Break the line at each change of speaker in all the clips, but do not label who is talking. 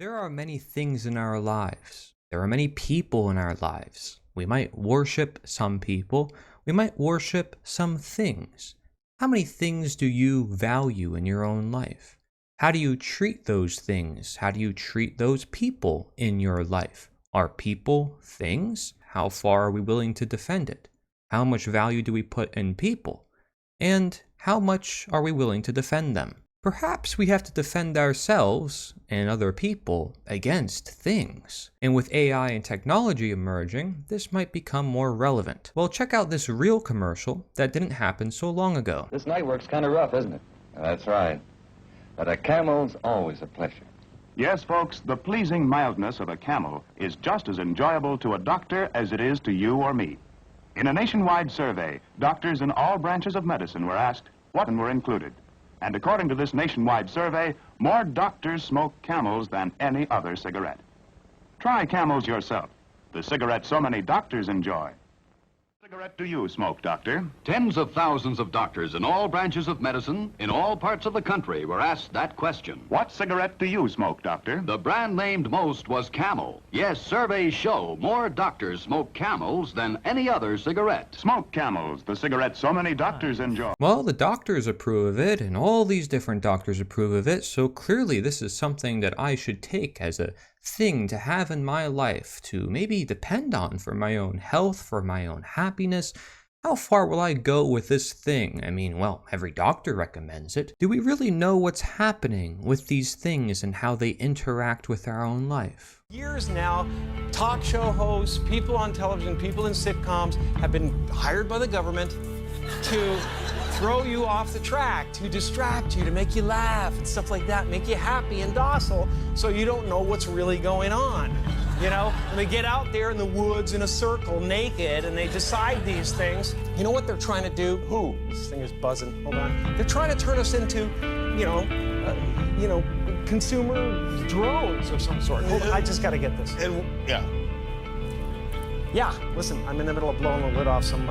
There are many things in our lives. There are many people in our lives. We might worship some people. We might worship some things. How many things do you value in your own life? How do you treat those things? How do you treat those people in your life? Are people things? How far are we willing to defend it? How much value do we put in people? And how much are we willing to defend them? Perhaps we have to defend ourselves and other people against things. And with AI and technology emerging, this might become more relevant. Well, check out this real commercial that didn't happen so long ago.
This night work's kind of rough, isn't it? That's right. But a camel's always a pleasure.
Yes, folks, the pleasing mildness of a camel is just as enjoyable to a doctor as it is to you or me. In a nationwide survey, doctors in all branches of medicine were asked what were included. And according to this nationwide survey, more doctors smoke Camels than any other cigarette. Try Camels yourself, the cigarette so many doctors enjoy. What cigarette do you smoke, doctor?
Tens of thousands of doctors in all branches of medicine, in all parts of the country, were asked that question.
What cigarette do you smoke, doctor?
The brand named most was Camel. Yes, surveys show more doctors smoke Camels than any other cigarette.
Smoke Camels, the cigarette so many doctors enjoy.
Well, the doctors approve of it, and all these different doctors approve of it, so clearly this is something that I should take as a thing to have in my life, to maybe depend on for my own health, for my own happiness. How far will I go with this thing? I mean, well, every doctor recommends it. Do we really know what's happening with these things and how they interact with our own life?
Years now, talk show hosts, people on television, people in sitcoms have been hired by the government to throw you off the track, to distract you, to make you laugh and stuff like that, make you happy and docile so you don't know what's really going on. You know, and they get out there in the woods in a circle naked and they decide these things. You know what they're trying to do? Who? This thing is buzzing. Hold on. They're trying to turn us into, consumer drones of some sort. Hold on, I just got to get this. Yeah, listen, I'm in the middle of blowing the lid off some...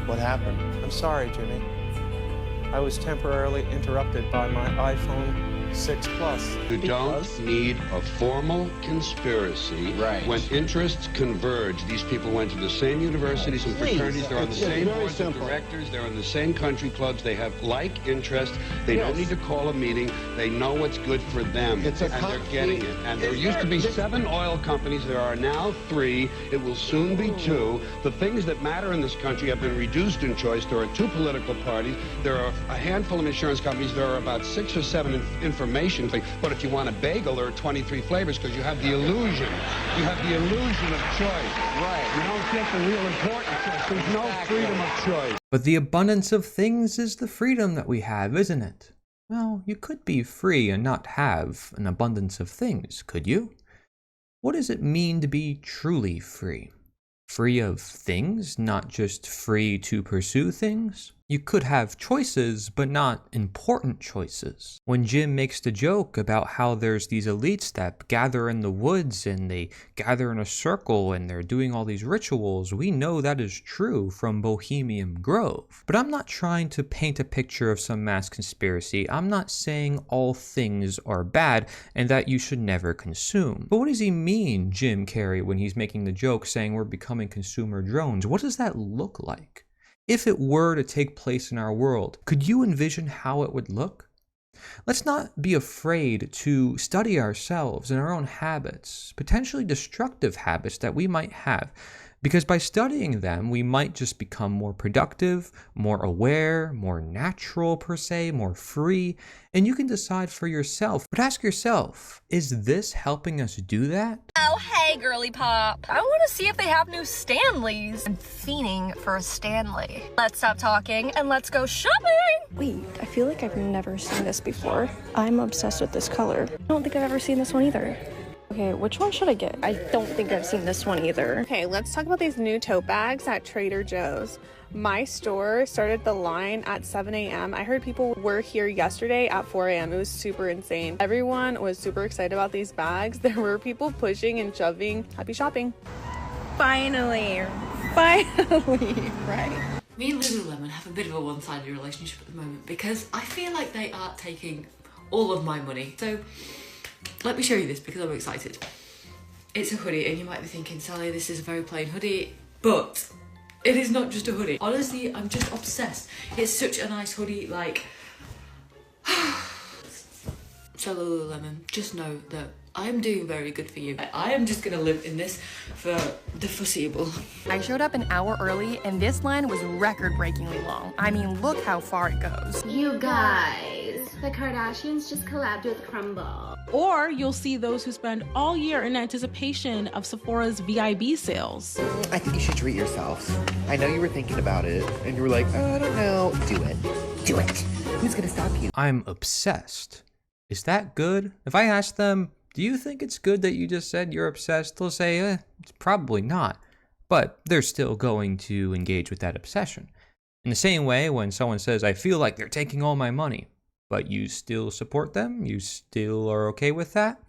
What happened?
I'm sorry, Jimmy. I was temporarily interrupted by my iPhone 6 Plus.
You don't need a formal conspiracy when interests converge. These people went to the same universities and fraternities. They're on the same boards of directors. They're in the same country clubs. They have like interests. They don't need to call a meeting. They know what's good for them, and they're getting it. And there used to be 7 oil companies. There are now 3. It will soon be 2. The things that matter in this country have been reduced in choice. There are 2 political parties. There are a handful of insurance companies. There are about 6 or 7 information things. But if you want a bagel, there are 23 flavors because you have the illusion. You have the illusion of choice. Right. You don't get the real important choice. There's no freedom of choice.
But the abundance of things is the freedom that we have, isn't it? Well, you could be free and not have an abundance of things, could you? What does it mean to be truly free? Free of things, not just free to pursue things? You could have choices, but not important choices. When Jim makes the joke about how there's these elites that gather in the woods and they gather in a circle and they're doing all these rituals, we know that is true from Bohemian Grove. But I'm not trying to paint a picture of some mass conspiracy. I'm not saying all things are bad and that you should never consume. But what does he mean, Jim Carrey, when he's making the joke saying we're becoming consumer drones? What does that look like? If it were to take place in our world, could you envision how it would look? Let's not be afraid to study ourselves and our own habits, potentially destructive habits that we might have, because by studying them, we might just become more productive, more aware, more natural per se, more free, and you can decide for yourself. But ask yourself, is this helping us do that?
Oh, hey, girly pop. I want to see if they have new Stanleys. I'm fiending for a Stanley. Let's stop talking and let's go shopping.
Wait, I feel like I've never seen this before. I'm obsessed with this color. I don't think I've ever seen this one either. Okay, which one should I get? I don't think I've seen this one either.
Okay, let's talk about these new tote bags at Trader Joe's. My store started the line at 7 a.m. I heard people were here yesterday at 4 a.m. It was super insane. Everyone was super excited about these bags. There were people pushing and shoving. Happy shopping.
Finally, right?
Me and Lululemon have a bit of a one-sided relationship at the moment because I feel like they are taking all of my money. So let me show you this because I'm excited. It's a hoodie and you might be thinking, Sally, this is a very plain hoodie, but it is not just a hoodie. Honestly, I'm just obsessed. It's such a nice hoodie, like... So Lululemon, just know that I am doing very good for you. I am just gonna live in this for the foreseeable.
I showed up an hour early and this line was record-breakingly long. I mean, look how far it goes.
You guys, the Kardashians just collabed with Crumble.
Or you'll see those who spend all year in anticipation of Sephora's VIB sales.
I think you should treat yourself. I know you were thinking about it and you were like, oh, I don't know. Do it. Do it. Who's gonna stop you?
I'm obsessed. Is that good? If I ask them, do you think it's good that you just said you're obsessed? They'll say, it's probably not. But they're still going to engage with that obsession. In the same way, when someone says, I feel like they're taking all my money, but you still support them, you still are okay with that,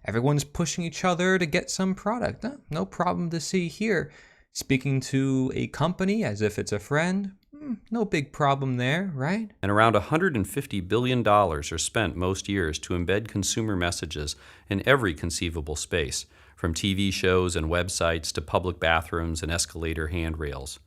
everyone's pushing each other to get some product. No problem to see here. Speaking to a company as if it's a friend, no big problem there, right?
And around $150 billion are spent most years to embed consumer messages in every conceivable space, from TV shows and websites to public bathrooms and escalator handrails.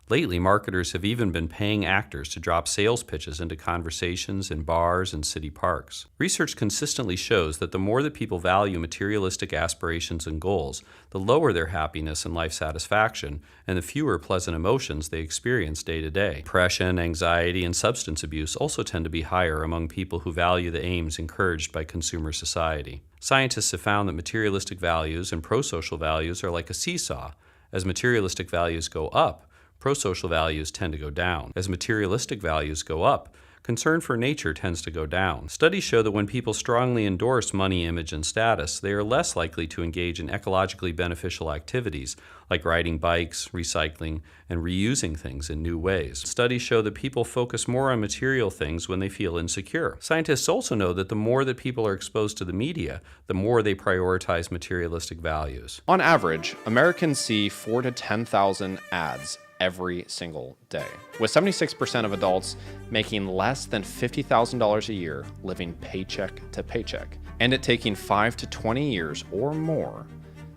Lately, marketers have even been paying actors to drop sales pitches into conversations in bars and city parks. Research consistently shows that the more that people value materialistic aspirations and goals, the lower their happiness and life satisfaction, and the fewer pleasant emotions they experience day to day. Depression, anxiety, and substance abuse also tend to be higher among people who value the aims encouraged by consumer society. Scientists have found that materialistic values and pro-social values are like a seesaw. As materialistic values go up, pro-social values tend to go down. As materialistic values go up, concern for nature tends to go down. Studies show that when people strongly endorse money, image, and status, they are less likely to engage in ecologically beneficial activities like riding bikes, recycling, and reusing things in new ways. Studies show that people focus more on material things when they feel insecure. Scientists also know that the more that people are exposed to the media, the more they prioritize materialistic values.
On average, Americans see 4,000 to 10,000 ads every single day, with 76% of adults making less than $50,000 a year living paycheck to paycheck, and it taking 5 to 20 years or more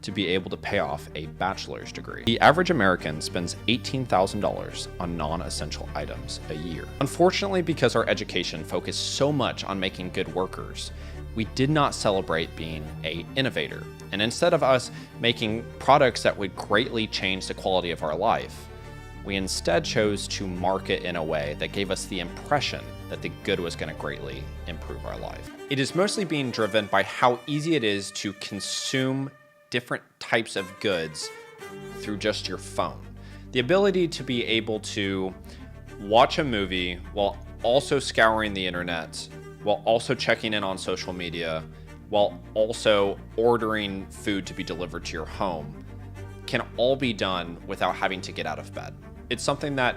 to be able to pay off a bachelor's degree. The average American spends $18,000 on non-essential items a year. Unfortunately, because our education focused so much on making good workers, we did not celebrate being an innovator. And instead of us making products that would greatly change the quality of our life, we instead chose to market in a way that gave us the impression that the good was going to greatly improve our life. It is mostly being driven by how easy it is to consume different types of goods through just your phone. The ability to be able to watch a movie while also scouring the internet, while also checking in on social media, while also ordering food to be delivered to your home, can all be done without having to get out of bed. It's something that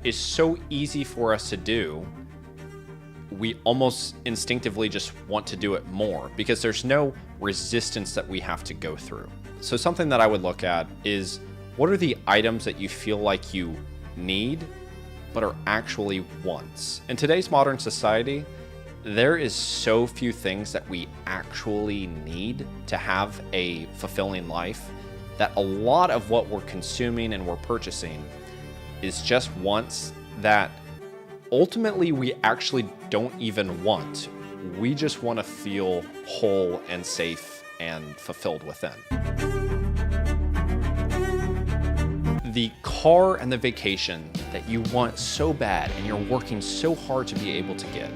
is so easy for us to do, we almost instinctively just want to do it more because there's no resistance that we have to go through. So something that I would look at is, what are the items that you feel like you need but are actually wants? In today's modern society, there is so few things that we actually need to have a fulfilling life that a lot of what we're consuming and we're purchasing is just wants that ultimately we actually don't even want. We just want to feel whole and safe and fulfilled within. The car and the vacation that you want so bad and you're working so hard to be able to get,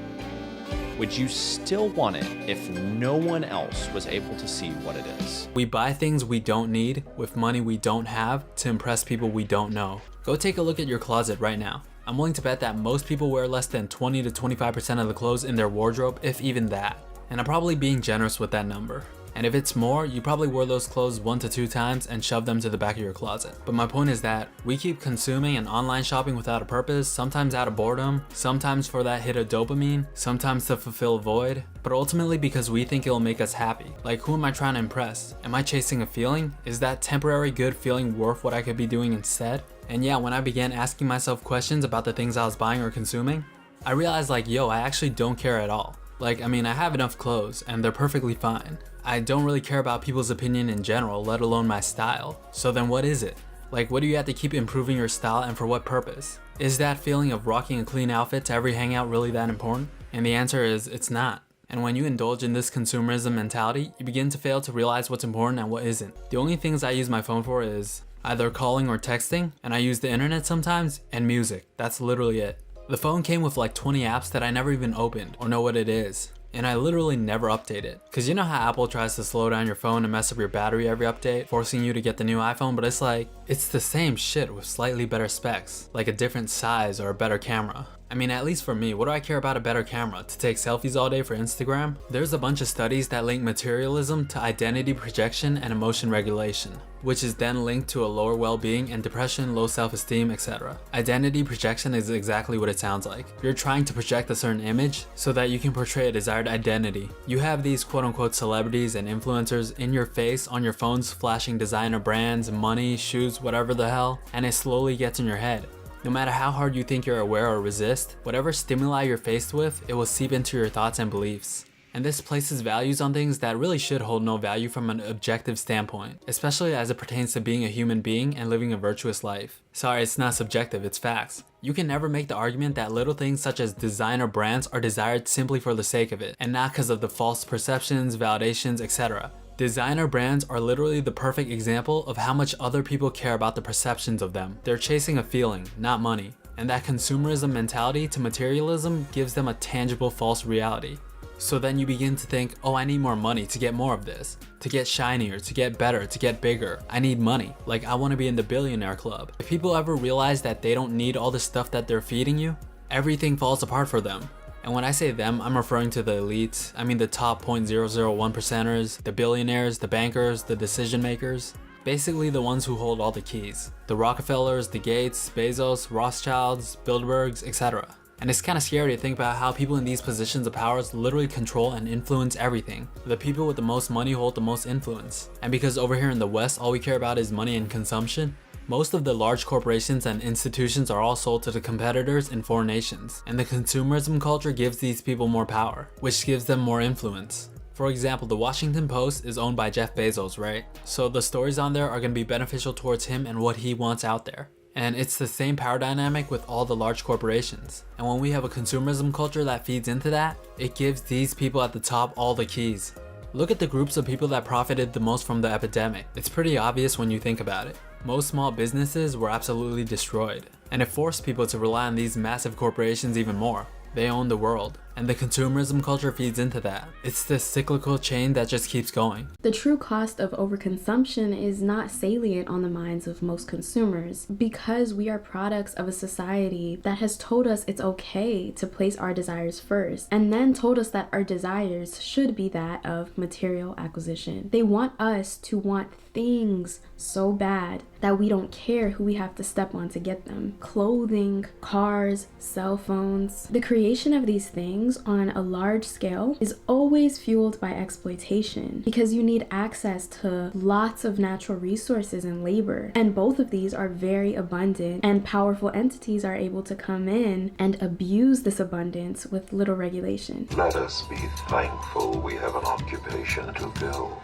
would you still want it if no one else was able to see what it is?
We buy things we don't need with money we don't have to impress people we don't know. Go take a look at your closet right now. I'm willing to bet that most people wear less than 20 to 25% of the clothes in their wardrobe, if even that. And I'm probably being generous with that number. And if it's more, you probably wore those clothes 1 to 2 times and shoved them to the back of your closet. But my point is that we keep consuming and online shopping without a purpose, sometimes out of boredom, sometimes for that hit of dopamine, sometimes to fulfill a void, but ultimately because we think it'll make us happy. Like, who am I trying to impress? Am I chasing a feeling? Is that temporary good feeling worth what I could be doing instead? And yeah, when I began asking myself questions about the things I was buying or consuming, I realized like, yo, I actually don't care at all. Like, I mean, I have enough clothes and they're perfectly fine. I don't really care about people's opinion in general, let alone my style. So then what is it? Like, what do you have to keep improving your style and for what purpose? Is that feeling of rocking a clean outfit to every hangout really that important? And the answer is, it's not. And when you indulge in this consumerism mentality, you begin to fail to realize what's important and what isn't. The only things I use my phone for is either calling or texting, and I use the internet sometimes, and music. That's literally it. The phone came with like 20 apps that I never even opened or know what it is. And I literally never update it. Cause you know how Apple tries to slow down your phone and mess up your battery every update, forcing you to get the new iPhone, but it's like, it's the same shit with slightly better specs, like a different size or a better camera. I mean, at least for me, what do I care about a better camera? To take selfies all day for Instagram? There's a bunch of studies that link materialism to identity projection and emotion regulation, which is then linked to a lower well-being and depression, low self-esteem, etc. Identity projection is exactly what it sounds like. You're trying to project a certain image so that you can portray a desired identity. You have these quote-unquote celebrities and influencers in your face on your phones flashing designer brands, money, shoes, whatever the hell, and it slowly gets in your head. No matter how hard you think you're aware or resist, whatever stimuli you're faced with, it will seep into your thoughts and beliefs. And this places values on things that really should hold no value from an objective standpoint, especially as it pertains to being a human being and living a virtuous life. Sorry, it's not subjective, it's facts. You can never make the argument that little things such as designer brands are desired simply for the sake of it, and not because of the false perceptions, validations, etc. Designer brands are literally the perfect example of how much other people care about the perceptions of them. They're chasing a feeling, not money. And that consumerism mentality to materialism gives them a tangible false reality. So then you begin to think, oh, I need more money to get more of this, to get shinier, to get better, to get bigger. I need money. Like, I want to be in the billionaire club. If people ever realize that they don't need all the stuff that they're feeding you, everything falls apart for them. And when I say them, I'm referring to the elites. I mean the top 0.001%ers, the billionaires, the bankers, the decision makers. Basically the ones who hold all the keys. The Rockefellers, the Gates, Bezos, Rothschilds, Bilderbergs, etc. And it's kind of scary to think about how people in these positions of power literally control and influence everything. The people with the most money hold the most influence. And because over here in the West, all we care about is money and consumption, most of the large corporations and institutions are all sold to the competitors in foreign nations, and the consumerism culture gives these people more power, which gives them more influence. For example, the Washington Post is owned by Jeff Bezos, right? So the stories on there are going to be beneficial towards him and what he wants out there. And it's the same power dynamic with all the large corporations. And when we have a consumerism culture that feeds into that, it gives these people at the top all the keys. Look at the groups of people that profited the most from the epidemic. It's pretty obvious when you think about it. Most small businesses were absolutely destroyed, and it forced people to rely on these massive corporations even more. They own the world, and the consumerism culture feeds into that. It's this cyclical chain that just keeps going.
The true cost of overconsumption is not salient on the minds of most consumers because we are products of a society that has told us it's okay to place our desires first, and then told us that our desires should be that of material acquisition. They want us to want things so bad that we don't care who we have to step on to get them. Clothing, cars, cell phones. The creation of these things on a large scale is always fueled by exploitation because you need access to lots of natural resources and labor, and both of these are very abundant, and powerful entities are able to come in and abuse this abundance with little regulation.
Let us be thankful we have an occupation to fill.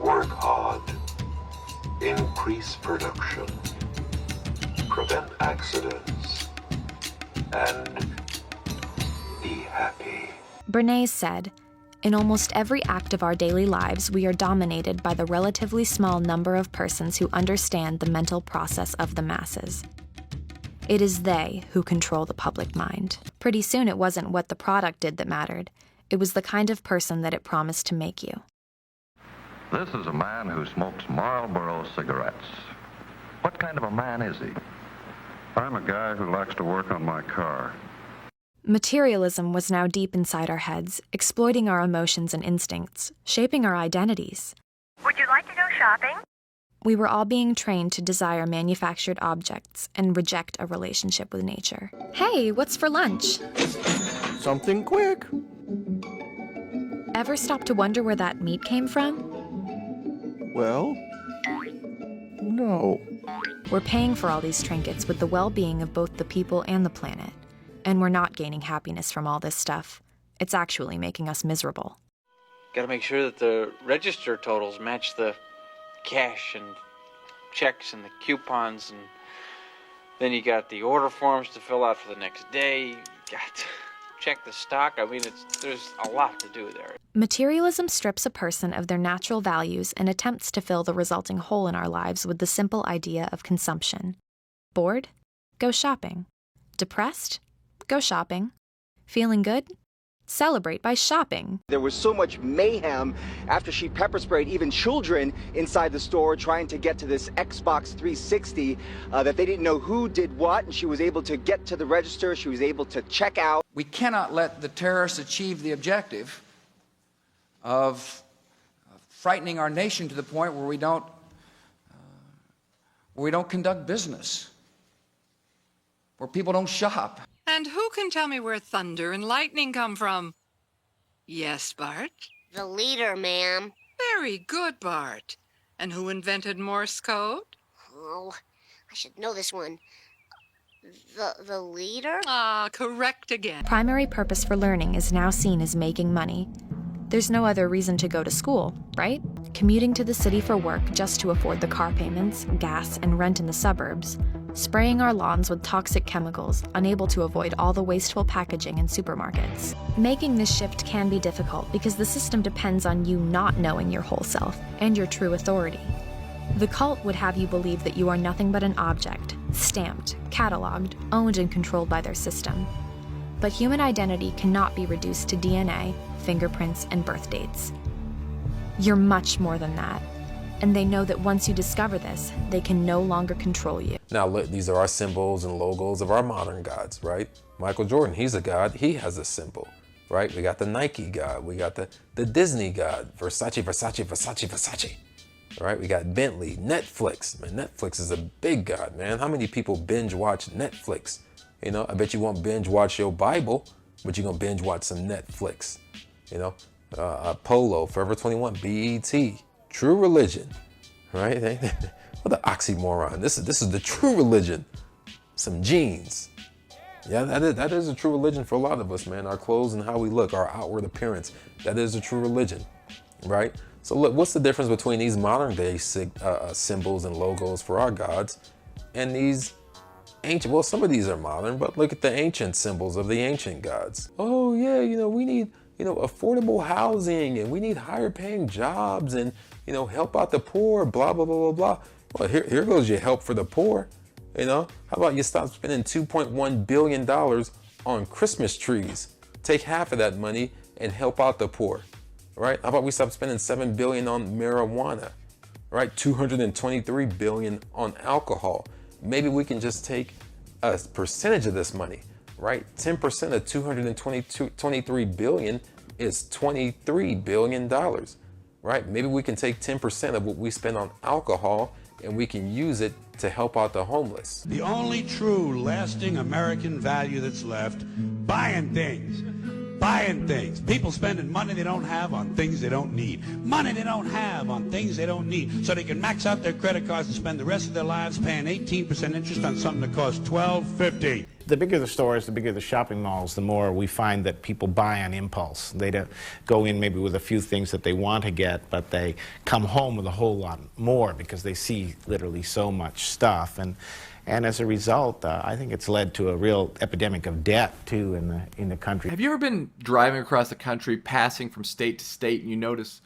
Work hard, increase production, prevent accidents, and be happy.
Bernays said, "In almost every act of our daily lives, we are dominated by the relatively small number of persons who understand the mental process of the masses. It is they who control the public mind." Pretty soon it wasn't what the product did that mattered. It was the kind of person that it promised to make you.
This is a man who smokes Marlboro cigarettes. What kind of a man is he?
I'm a guy who likes to work on my car.
Materialism was now deep inside our heads, exploiting our emotions and instincts, shaping our identities.
Would you like to go shopping?
We were all being trained to desire manufactured objects and reject a relationship with nature. Hey, what's for lunch?
Something quick.
Ever stop to wonder where that meat came from?
Well, no.
We're paying for all these trinkets with the well-being of both the people and the planet. And we're not gaining happiness from all this stuff. It's actually making us miserable.
Got to make sure that the register totals match the cash and checks and the coupons, and then you got the order forms to fill out for the next day. You got to check the stock. I mean, there's a lot to do there.
Materialism strips a person of their natural values and attempts to fill the resulting hole in our lives with the simple idea of consumption. Bored? Go shopping. Depressed? Go shopping. Feeling good? Celebrate by shopping.
There was so much mayhem after she pepper sprayed even children inside the store trying to get to this Xbox 360 that they didn't know who did what, and she was able to get to the register. She was able to check out.
We cannot let the terrorists achieve the objective of frightening our nation to the point where we don't conduct business, where people don't shop.
And who can tell me where thunder and lightning come from? Yes, Bart?
The leader, ma'am.
Very good, Bart. And who invented Morse code?
Oh, I should know this one. The leader?
Ah, correct again.
Primary purpose for learning is now seen as making money. There's no other reason to go to school, right? Commuting to the city for work just to afford the car payments, gas, and rent in the suburbs. Spraying our lawns with toxic chemicals, unable to avoid all the wasteful packaging in supermarkets. Making this shift can be difficult because the system depends on you not knowing your whole self and your true authority. The cult would have you believe that you are nothing but an object, stamped, cataloged, owned and controlled by their system. But human identity cannot be reduced to DNA, fingerprints, and birth dates. You're much more than that. And they know that once you discover this, they can no longer control you.
Now, look, these are our symbols and logos of our modern gods, right? Michael Jordan, he's a god. He has a symbol, right? We got the Nike god. We got the Disney god. Versace, Versace, Versace, Versace, right? We got Bentley, Netflix. Man, Netflix is a big god, man. How many people binge watch Netflix? You know, I bet you won't binge watch your Bible, but you're gonna binge watch some Netflix. You know, Polo, Forever 21, BET. True religion, right? What an oxymoron. This is the true religion. Some jeans. Yeah, that is a true religion for a lot of us, man. Our clothes and how we look, our outward appearance. That is a true religion, right? So look, what's the difference between these modern day symbols and logos for our gods and these ancient, well, some of these are modern, but look at the ancient symbols of the ancient gods. Oh yeah, you know, we need, you know, affordable housing and we need higher paying jobs and, you know, help out the poor, blah, blah, blah, blah, blah. Well, here goes your help for the poor. You know, how about you stop spending $2.1 billion on Christmas trees? Take half of that money and help out the poor, right? How about we stop spending $7 billion on marijuana, right? $223 billion on alcohol. Maybe we can just take a percentage of this money, right? 10% of $223 billion is $23 billion, right? Maybe we can take 10% of what we spend on alcohol and we can use it to help out the homeless.
The only true lasting American value that's left, buying things. Buying things. People spending money they don't have on things they don't need. Money they don't have on things they don't need. So they can max out their credit cards and spend the rest of their lives paying 18% interest on something that costs $12.50.
The bigger the stores, the bigger the shopping malls, the more we find that people buy on impulse. They don't go in maybe with a few things that they want to get, but they come home with a whole lot more because they see literally so much stuff. And as a result, I think it's led to a real epidemic of debt, too, in the country.
Have you ever been driving across the country, passing from state to state, and you notice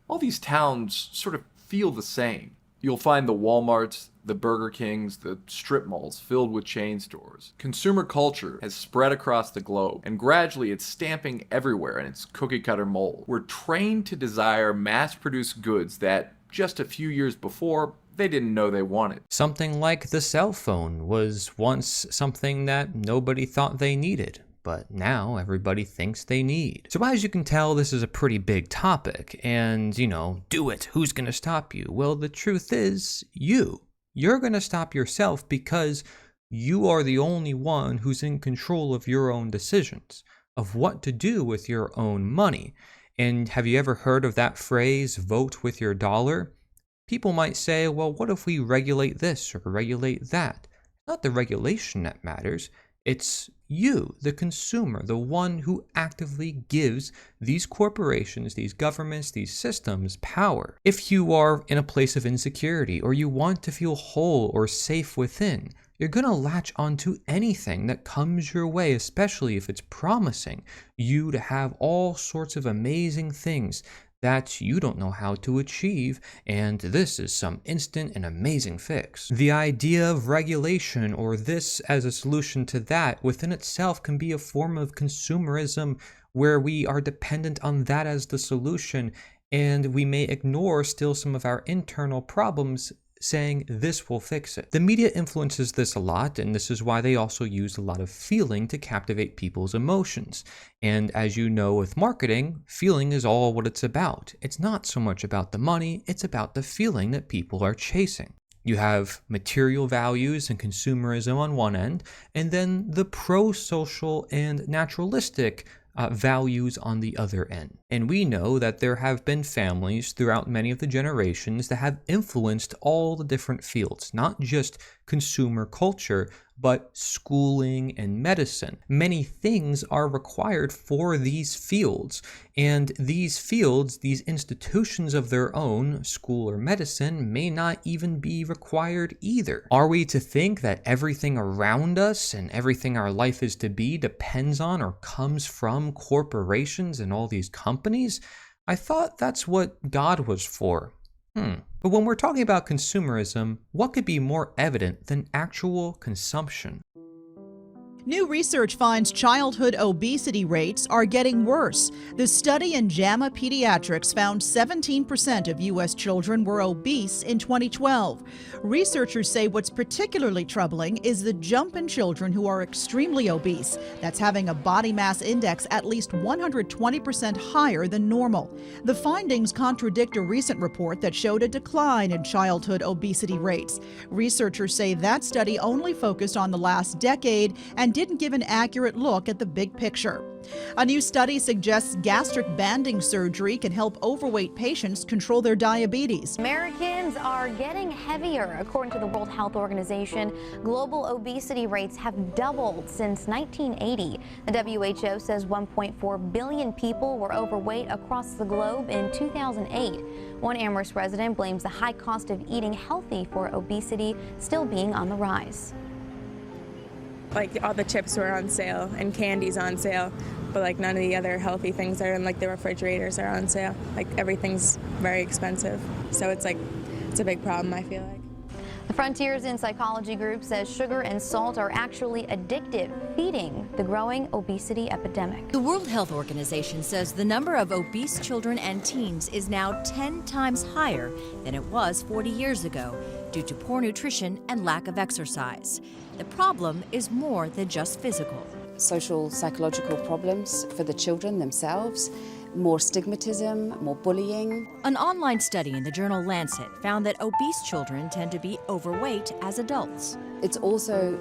all these towns sort of feel the same? You'll find the Walmarts, the Burger Kings, the strip malls filled with chain stores. Consumer culture has spread across the globe, and gradually it's stamping everywhere in its cookie-cutter mold. We're trained to desire mass-produced goods that, just a few years before, they didn't know they wanted.
Something like the cell phone was once something that nobody thought they needed, but now everybody thinks they need. So as you can tell, this is a pretty big topic, and, you know, do it, who's gonna stop you? Well, the truth is, you're gonna stop yourself because you are the only one who's in control of your own decisions, of what to do with your own money. And have you ever heard of that phrase, vote with your dollar? People might say, well, what if we regulate this or regulate that? It's not the regulation that matters. It's you, the consumer, the one who actively gives these corporations, these governments, these systems power. If you are in a place of insecurity or you want to feel whole or safe within, you're going to latch onto anything that comes your way, especially if it's promising you to have all sorts of amazing things that you don't know how to achieve, and this is some instant and amazing fix. The idea of regulation or this as a solution to that within itself can be a form of consumerism where we are dependent on that as the solution, and we may ignore still some of our internal problems saying this will fix it. The media influences this a lot, and this is why they also use a lot of feeling to captivate people's emotions. And as you know with marketing, feeling is all what it's about. It's not so much about the money, it's about the feeling that people are chasing. You have material values and consumerism on one end, and then the pro-social and naturalistic values on the other end. And we know that there have been families throughout many of the generations that have influenced all the different fields, not just consumer culture, but schooling and medicine. Many things are required for these fields, and these fields, these institutions of their own, school or medicine, may not even be required either. Are we to think that everything around us and everything our life is to be depends on or comes from corporations and all these companies? I thought that's what God was for. But when we're talking about consumerism, what could be more evident than actual consumption?
New research finds childhood obesity rates are getting worse. The study in JAMA Pediatrics found 17% of U.S. children were obese in 2012. Researchers say what's particularly troubling is the jump in children who are extremely obese. That's having a body mass index at least 120% higher than normal. The findings contradict a recent report that showed a decline in childhood obesity rates. Researchers say that study only focused on the last decade and didn't give an accurate look at the big picture. A new study suggests gastric banding surgery can help overweight patients control their diabetes.
Americans are getting heavier. According to the World Health Organization, global obesity rates have doubled since 1980. The WHO says 1.4 billion people were overweight across the globe in 2008. One Amherst resident blames the high cost of eating healthy for obesity still being on the rise.
Like all the chips were on sale and candy's on sale, but like none of the other healthy things that are in like the refrigerators are on sale. Like everything's very expensive. So it's a big problem, I feel like.
The Frontiers in Psychology group says sugar and salt are actually addictive, feeding the growing obesity epidemic.
The World Health Organization says the number of obese children and teens is now 10 times higher than it was 40 years ago due to poor nutrition and lack of exercise. The problem is more than just physical.
Social, psychological problems for the children themselves, more stigmatism, more bullying.
An online study in the journal Lancet found that obese children tend to be overweight as adults.
It's also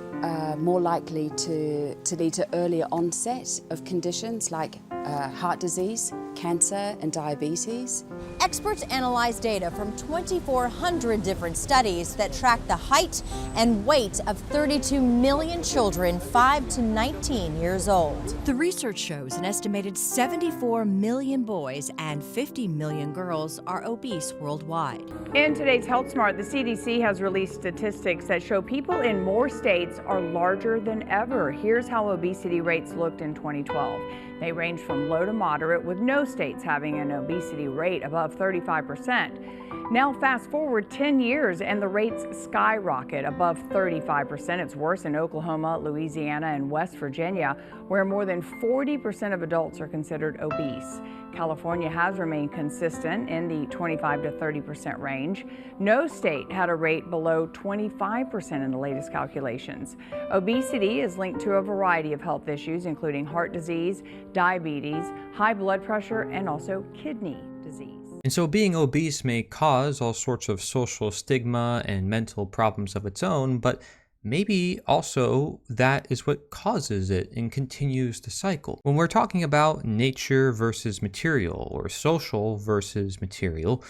more likely to lead to earlier onset of conditions like heart disease, cancer, and diabetes.
Experts analyze data from 2,400 different studies that track the height and weight of 32 million children 5 to 19 years old. The research shows an estimated 74 million boys and 50 million girls are obese worldwide.
In today's Health Smart, the CDC has released statistics that show people in more states are larger than ever. Here's how obesity rates looked in 2012. They ranged from low to moderate, with no states having an obesity rate above 35%. Now fast forward 10 years and the rates skyrocket above 35%. It's worse in Oklahoma, Louisiana, and West Virginia, where more than 40% of adults are considered obese. California has remained consistent in the 25 to 30% range. No state had a rate below 25% in the latest calculations. Obesity is linked to a variety of health issues, including heart disease, diabetes, high blood pressure, and also kidney disease.
And so being obese may cause all sorts of social stigma and mental problems of its own, but maybe also that is what causes it and continues the cycle. When we're talking about nature versus material or social versus material,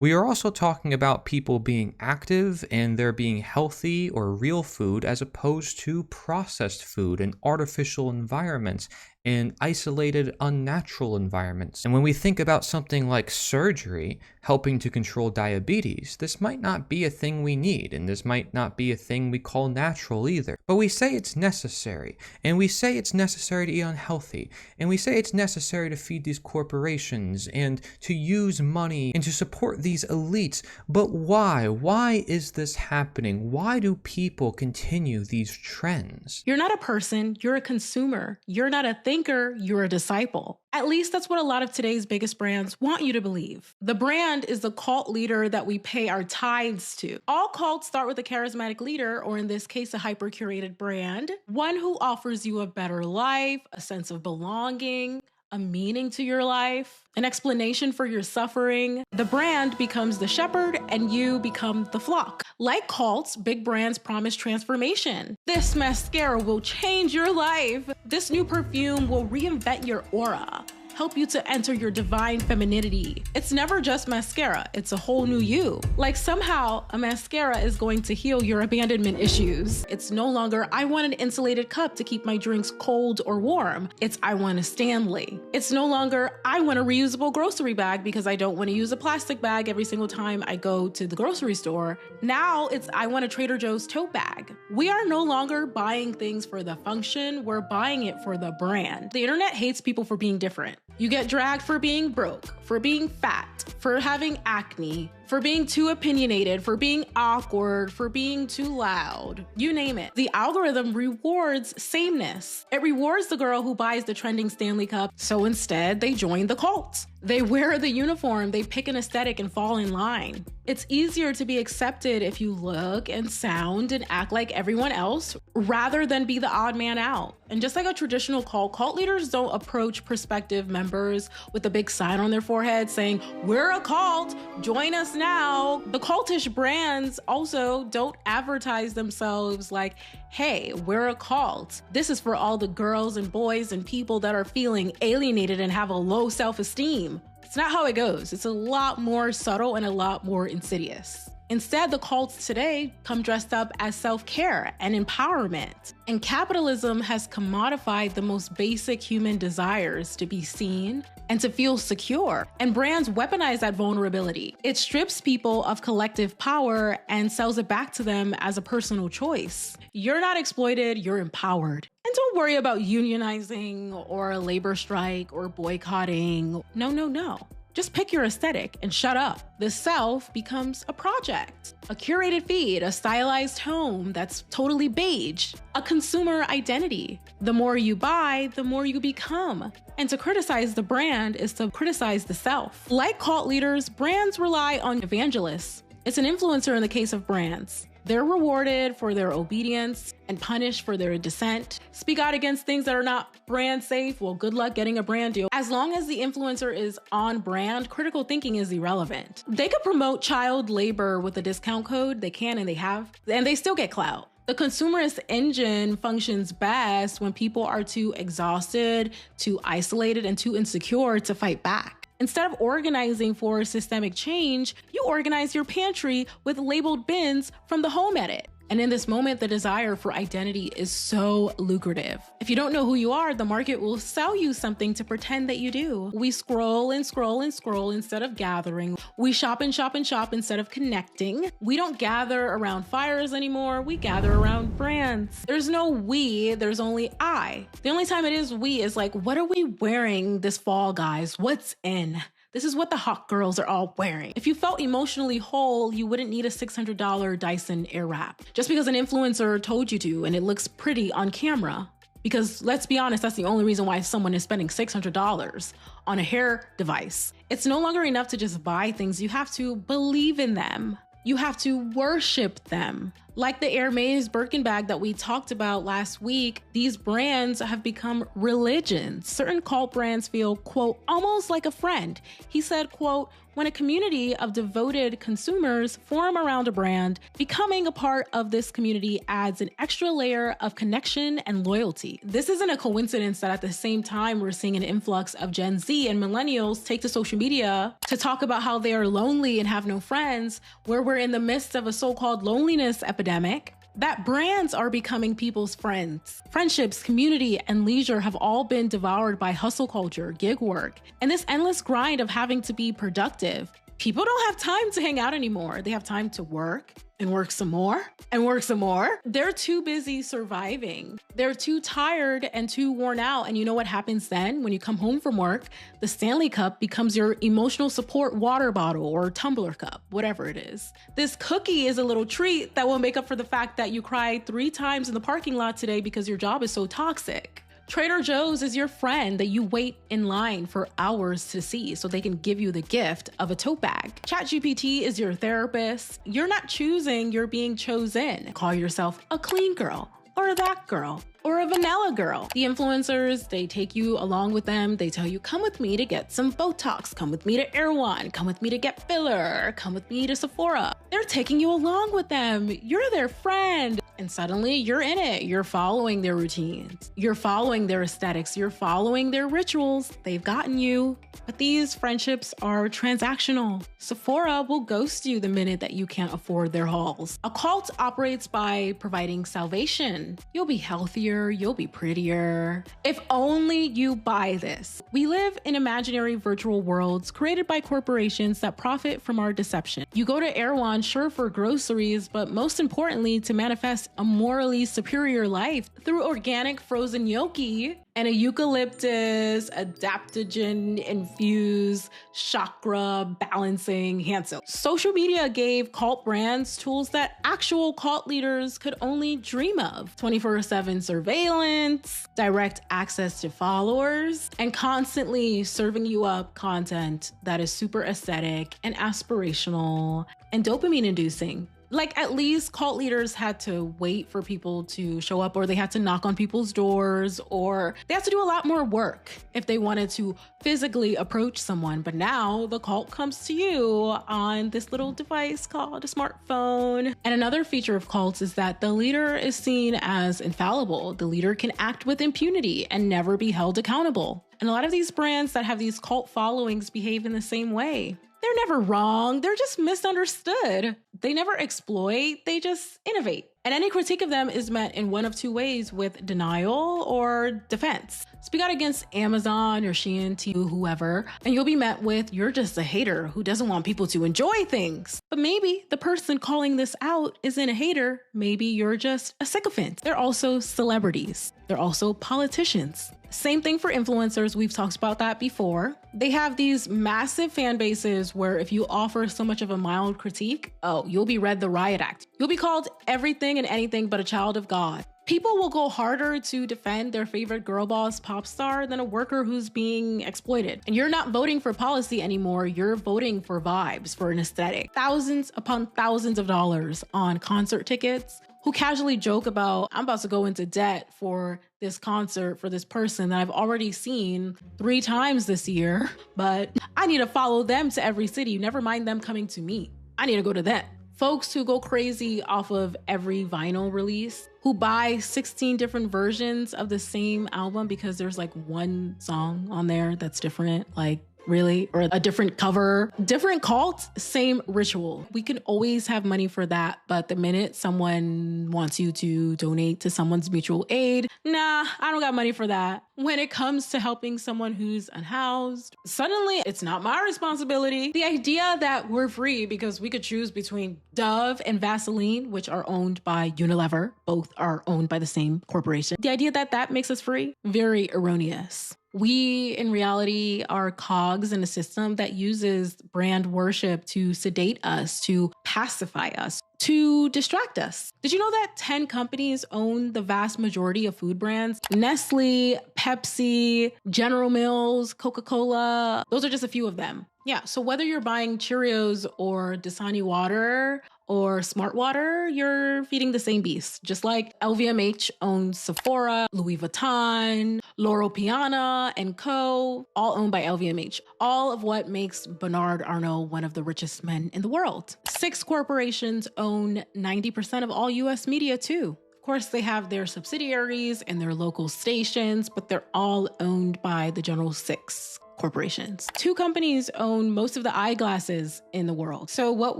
We are also talking about people being active and there being healthy or real food as opposed to processed food in artificial environments and isolated, unnatural environments. And when we think about something like surgery helping to control diabetes, this might not be a thing we need, and this might not be a thing we call natural either. But we say it's necessary, and we say it's necessary to eat unhealthy, and we say it's necessary to feed these corporations and to use money and to support these elites. But why? Why is this happening? Why do people continue these trends?
You're not a person, you're a consumer. You're not a thinker, you're a disciple. At least that's what a lot of today's biggest brands want you to believe. The brand is the cult leader that we pay our tithes to. All cults start with a charismatic leader, or in this case, a hyper-curated brand, one who offers you a better life, a sense of belonging, a meaning to your life, an explanation for your suffering. The brand becomes the shepherd and you become the flock. Like cults, big brands promise transformation. This mascara will change your life. This new perfume will reinvent your aura, help you to enter your divine femininity. It's never just mascara, it's a whole new you. Like somehow a mascara is going to heal your abandonment issues. It's no longer, I want an insulated cup to keep my drinks cold or warm. It's, I want a Stanley. It's no longer, I want a reusable grocery bag because I don't want to use a plastic bag every single time I go to the grocery store. Now it's, I want a Trader Joe's tote bag. We are no longer buying things for the function, we're buying it for the brand. The internet hates people for being different. You get dragged for being broke, for being fat, for having acne, for being too opinionated, for being awkward, for being too loud. You name it. The algorithm rewards sameness. It rewards the girl who buys the trending Stanley Cup, so instead they join the cult. They wear the uniform, they pick an aesthetic and fall in line. It's easier to be accepted if you look and sound and act like everyone else rather than be the odd man out. And just like a traditional cult leaders don't approach prospective members with a big sign on their forehead saying, "We're a cult, join us now." The cultish brands also don't advertise themselves like, "Hey, we're a cult. This is for all the girls and boys and people that are feeling alienated and have a low self-esteem." It's not how it goes. It's a lot more subtle and a lot more insidious. Instead, the cults today come dressed up as self-care and empowerment. And capitalism has commodified the most basic human desires to be seen and to feel secure. And brands weaponize that vulnerability. It strips people of collective power and sells it back to them as a personal choice. You're not exploited, you're empowered. And don't worry about unionizing or a labor strike or boycotting. No. Just pick your aesthetic and shut up. The self becomes a project, a curated feed, a stylized home that's totally beige, a consumer identity. The more you buy, the more you become. And to criticize the brand is to criticize the self. Like cult leaders, brands rely on evangelists. It's an influencer in the case of brands. They're rewarded for their obedience and punished for their dissent. Speak out against things that are not brand safe. Well, good luck getting a brand deal. As long as the influencer is on brand, critical thinking is irrelevant. They could promote child labor with a discount code. They can and they have, and they still get clout. The consumerist engine functions best when people are too exhausted, too isolated, and too insecure to fight back. Instead of organizing for systemic change, you organize your pantry with labeled bins from the home edit. And in this moment, the desire for identity is so lucrative. If you don't know who you are, the market will sell you something to pretend that you do. We scroll and scroll and scroll instead of gathering. We shop and shop and shop instead of connecting. We don't gather around fires anymore. We gather around brands. There's no we, there's only I. The only time it is we is like, what are we wearing this fall, guys? What's in? This is what the hot girls are all wearing. If you felt emotionally whole, you wouldn't need a $600 Dyson Airwrap just because an influencer told you to and it looks pretty on camera. Because let's be honest, that's the only reason why someone is spending $600 on a hair device. It's no longer enough to just buy things. You have to believe in them. You have to worship them. Like the Hermes Birkin bag that we talked about last week, these brands have become religions. Certain cult brands feel, quote, almost like a friend. He said, quote, when a community of devoted consumers form around a brand, becoming a part of this community adds an extra layer of connection and loyalty. This isn't a coincidence that at the same time we're seeing an influx of Gen Z and millennials take to social media to talk about how they are lonely and have no friends, where we're in the midst of a so-called loneliness epidemic. That brands are becoming people's friends. Friendships, community, and leisure have all been devoured by hustle culture, gig work, and this endless grind of having to be productive. People don't have time to hang out anymore. They have time to work and work some more and work some more. They're too busy surviving. They're too tired and too worn out. And you know what happens then? When you come home from work, the Stanley Cup becomes your emotional support water bottle or tumbler cup, whatever it is. This cookie is a little treat that will make up for the fact that you cried 3 times in the parking lot today because your job is so toxic. Trader Joe's is your friend that you wait in line for hours to see so they can give you the gift of a tote bag. ChatGPT is your therapist. You're not choosing, you're being chosen. Call yourself a clean girl or that girl or a vanilla girl. The influencers, they take you along with them. They tell you, come with me to get some Botox, come with me to Erewhon, come with me to get filler, come with me to Sephora. They're taking you along with them. You're their friend. And suddenly you're in it. You're following their routines. You're following their aesthetics. You're following their rituals. They've gotten you. But these friendships are transactional. Sephora will ghost you the minute that you can't afford their hauls. A cult operates by providing salvation. You'll be healthier. You'll be prettier. If only you buy this. We live in imaginary virtual worlds created by corporations that profit from our deception. You go to Erewhon, sure, for groceries, but most importantly, to manifest a morally superior life through organic frozen gnocchi and a eucalyptus adaptogen infused chakra balancing hand soap. Social media gave cult brands tools that actual cult leaders could only dream of. 24/7 surveillance, direct access to followers, and constantly serving you up content that is super aesthetic and aspirational and dopamine inducing. Like, at least cult leaders had to wait for people to show up, or they had to knock on people's doors, or they had to do a lot more work if they wanted to physically approach someone. But now the cult comes to you on this little device called a smartphone. And another feature of cults is that the leader is seen as infallible. The leader can act with impunity and never be held accountable. And a lot of these brands that have these cult followings behave in the same way. They're never wrong. They're just misunderstood. They never exploit. They just innovate. And any critique of them is met in one of 2 ways, with denial or defense. Speak out against Amazon or Shein, Temu, whoever, and you'll be met with, you're just a hater who doesn't want people to enjoy things. But maybe the person calling this out isn't a hater. Maybe you're just a sycophant. They're also celebrities. They're also politicians. Same thing for influencers. We've talked about that before. They have these massive fan bases where if you offer so much of a mild critique, oh, you'll be read the riot act. You'll be called everything and anything but a child of God. People will go harder to defend their favorite girl boss pop star than a worker who's being exploited. And you're not voting for policy anymore. You're voting for vibes, for an aesthetic. Thousands upon thousands of dollars on concert tickets. Who casually joke about, I'm about to go into debt for this concert for this person that I've already seen 3 times this year, but I need to follow them to every city. Never mind them coming to me. I need to go to them. Folks who go crazy off of every vinyl release, who buy 16 different versions of the same album because there's like one song on there that's different. Like, really? Or a different cover. Different cults, same ritual. We can always have money for that, but the minute someone wants you to donate to someone's mutual aid, nah, I don't got money for that. When it comes to helping someone who's unhoused, suddenly it's not my responsibility. The idea that we're free because we could choose between Dove and Vaseline, which are owned by Unilever, both are owned by the same corporation. The idea that that makes us free, very erroneous. We, in reality, are cogs in a system that uses brand worship to sedate us, to pacify us, to distract us. Did you know that 10 companies own the vast majority of food brands? Nestle, Pepsi, General Mills, Coca-Cola. Those are just a few of them. Yeah, so whether you're buying Cheerios or Dasani water or Smart Water, you're feeding the same beast. Just like LVMH owns Sephora, Louis Vuitton, Loro Piana, and Co., all owned by LVMH. All of what makes Bernard Arnault one of the richest men in the world. 6 corporations own 90% of all US media too. Of course, they have their subsidiaries and their local stations, but they're all owned by the General 6 corporations. 2 companies own most of the eyeglasses in the world. So what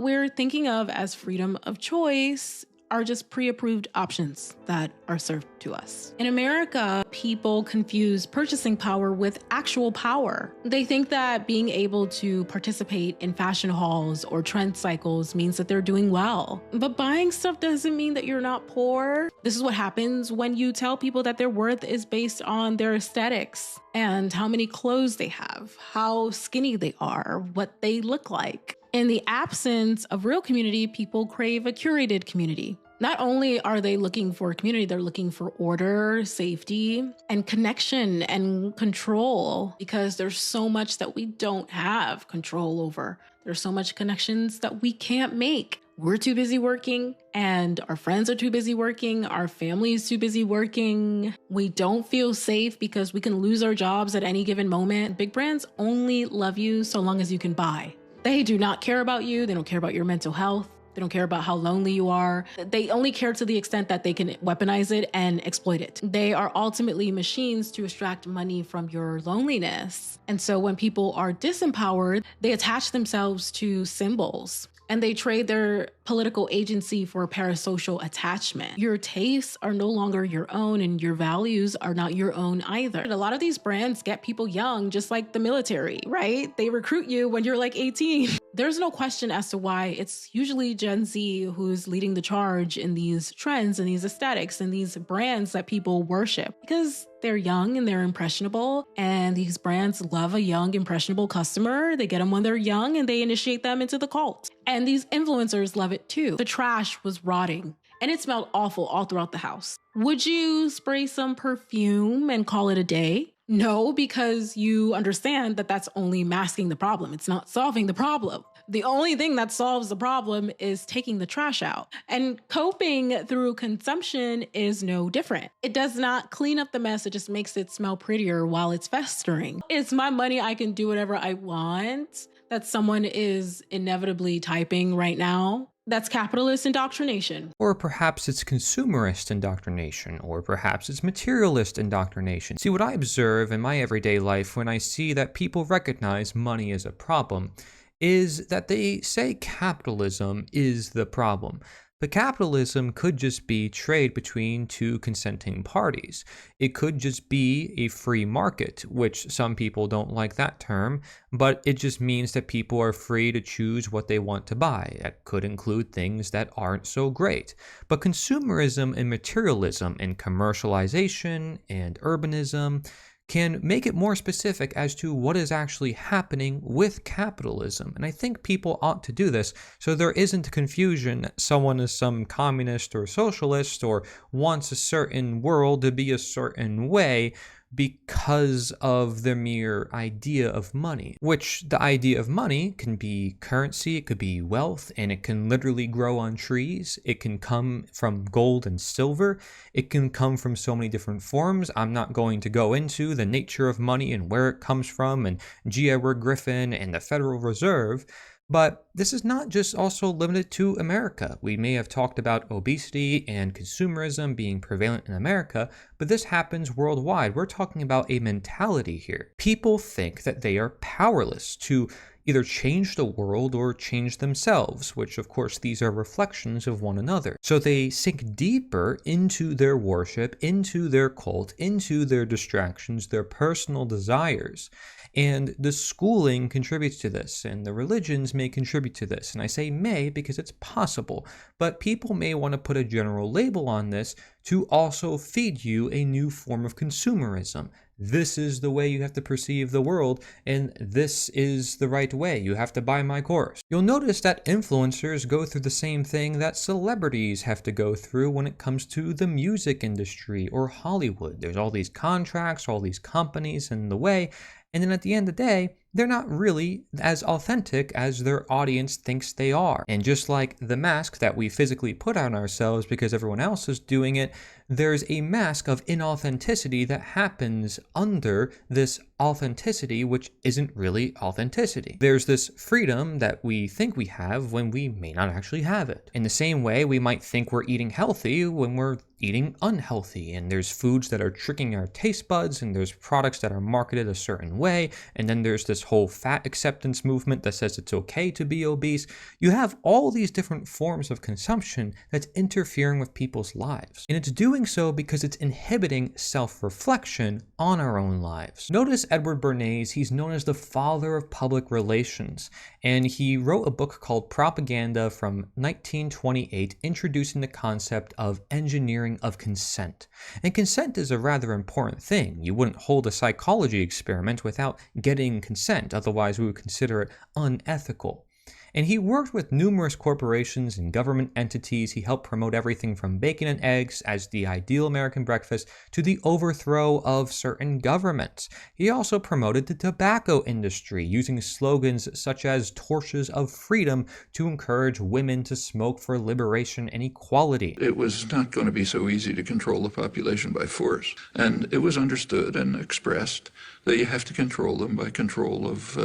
we're thinking of as freedom of choice are just pre-approved options that are served to us. In America, people confuse purchasing power with actual power. They think that being able to participate in fashion halls or trend cycles means that they're doing well. But buying stuff doesn't mean that you're not poor. This is what happens when you tell people that their worth is based on their aesthetics and how many clothes they have, how skinny they are, what they look like. In the absence of real community, people crave a curated community. Not only are they looking for a community, they're looking for order, safety, and connection and control, because there's so much that we don't have control over. There's so much connections that we can't make. We're too busy working, and our friends are too busy working, our family is too busy working. We don't feel safe because we can lose our jobs at any given moment. Big brands only love you so long as you can buy. They do not care about you. They don't care about your mental health. They don't care about how lonely you are. They only care to the extent that they can weaponize it and exploit it. They are ultimately machines to extract money from your loneliness. And so when people are disempowered, they attach themselves to symbols. And they trade their political agency for parasocial attachment. Your tastes are no longer your own, and your values are not your own either. A lot of these brands get people young, just like the military, right? They recruit you when you're like 18. There's no question as to why it's usually Gen Z who's leading the charge in these trends and these aesthetics and these brands that people worship, because they're young and they're impressionable, and these brands love a young, impressionable customer. They get them when they're young and they initiate them into the cult. And these influencers love it too. The trash was rotting and it smelled awful all throughout the house. Would you spray some perfume and call it a day? No, because you understand that that's only masking the problem. It's not solving the problem. The only thing that solves the problem is taking the trash out. And coping through consumption is no different. It does not clean up the mess. It just makes it smell prettier while it's festering. It's my money. I can do whatever I want. That someone is inevitably typing right now. That's capitalist indoctrination.
Or perhaps it's consumerist indoctrination, or perhaps it's materialist indoctrination. See, what I observe in my everyday life when I see that people recognize money as a problem is that they say capitalism is the problem. But capitalism could just be trade between 2 consenting parties. It could just be a free market, which some people don't like that term, but it just means that people are free to choose what they want to buy. That could include things that aren't so great. But consumerism and materialism and commercialization and urbanism can make it more specific as to what is actually happening with capitalism. And I think people ought to do this so there isn't confusion that someone is some communist or socialist or wants a certain world to be a certain way because of the mere idea of money, which the idea of money can be currency, it could be wealth, and it can literally grow on trees. It can come from gold and silver. It can come from so many different forms. I'm not going to go into the nature of money and where it comes from and G. Edward Griffin and the Federal Reserve. But this is not just also limited to America. We may have talked about obesity and consumerism being prevalent in America, but this happens worldwide. We're talking about a mentality here. People think that they are powerless to either change the world or change themselves, which of course these are reflections of one another. So they sink deeper into their worship, into their cult, into their distractions, their personal desires. And the schooling contributes to this, and the religions may contribute to this. And I say may because it's possible, but people may want to put a general label on this to also feed you a new form of consumerism. this is the way you have to perceive the world, and this is the right way. You have to buy my course. You'll notice that influencers go through the same thing that celebrities have to go through when it comes to the music industry or Hollywood. There's all these contracts, all these companies in the way, and then at the end of the day, they're not really as authentic as their audience thinks they are. And just like the mask that we physically put on ourselves because everyone else is doing it, there's a mask of inauthenticity that happens under this authenticity, which isn't really authenticity. There's this freedom that we think we have when we may not actually have it. In the same way, we might think we're eating healthy when we're eating unhealthy, and there's foods that are tricking our taste buds, and there's products that are marketed a certain way, and then there's this whole fat acceptance movement that says it's okay to be obese. You have all these different forms of consumption that's interfering with people's lives, and it's doing so because it's inhibiting self-reflection on our own lives. Notice Edward Bernays, he's known as the father of public relations, and he wrote a book called Propaganda from 1928, introducing the concept of engineering of consent. And consent is a rather important thing. You wouldn't hold a psychology experiment without getting consent, otherwise we would consider it unethical. And he worked with numerous corporations and government entities. He helped promote everything from bacon and eggs as the ideal American breakfast to the overthrow of certain governments. He also promoted the tobacco industry, using slogans such as torches of freedom to encourage women to smoke for liberation and equality.
It was not going to be so easy to control the population by force. And it was understood and expressed that you have to control them by control of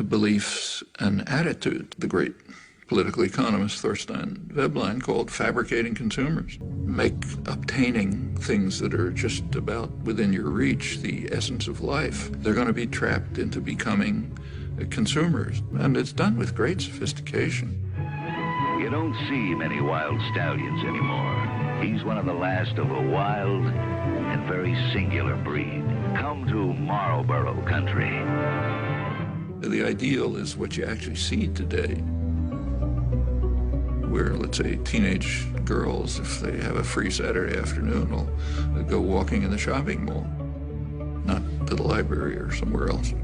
beliefs and attitude. The great political economist Thorstein Veblen called fabricating consumers. Make obtaining things that are just about within your reach the essence of life. They're going to be trapped into becoming consumers, and it's done with great sophistication.
You don't see many wild stallions anymore. He's one of the last of a wild and very singular breed. Come to Marlboro country.
The ideal is what you actually see today, where, let's say, teenage girls, if they have a free Saturday afternoon, will go walking in the shopping mall, not to the library or somewhere else.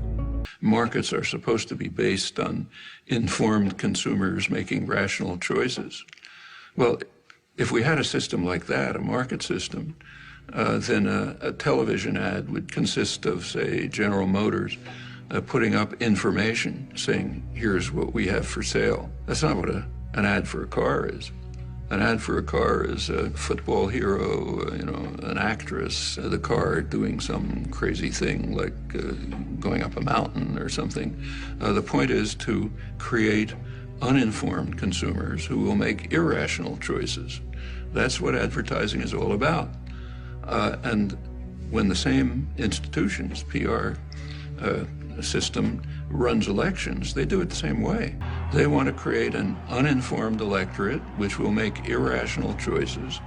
Markets are supposed to be based on informed consumers making rational choices. Well, if we had a system like that, a market system, then a television ad would consist of, say, General Motors putting up information saying, here's what we have for sale. That's not what an ad for a car is. An ad for a car is a football hero, an actress, the car doing some crazy thing like going up a mountain or something. The point is to create uninformed consumers who will make irrational choices. That's what advertising is all about. And when the same institutions, PR system, runs elections, they do it the same way. They want to create an uninformed electorate which will make irrational choices,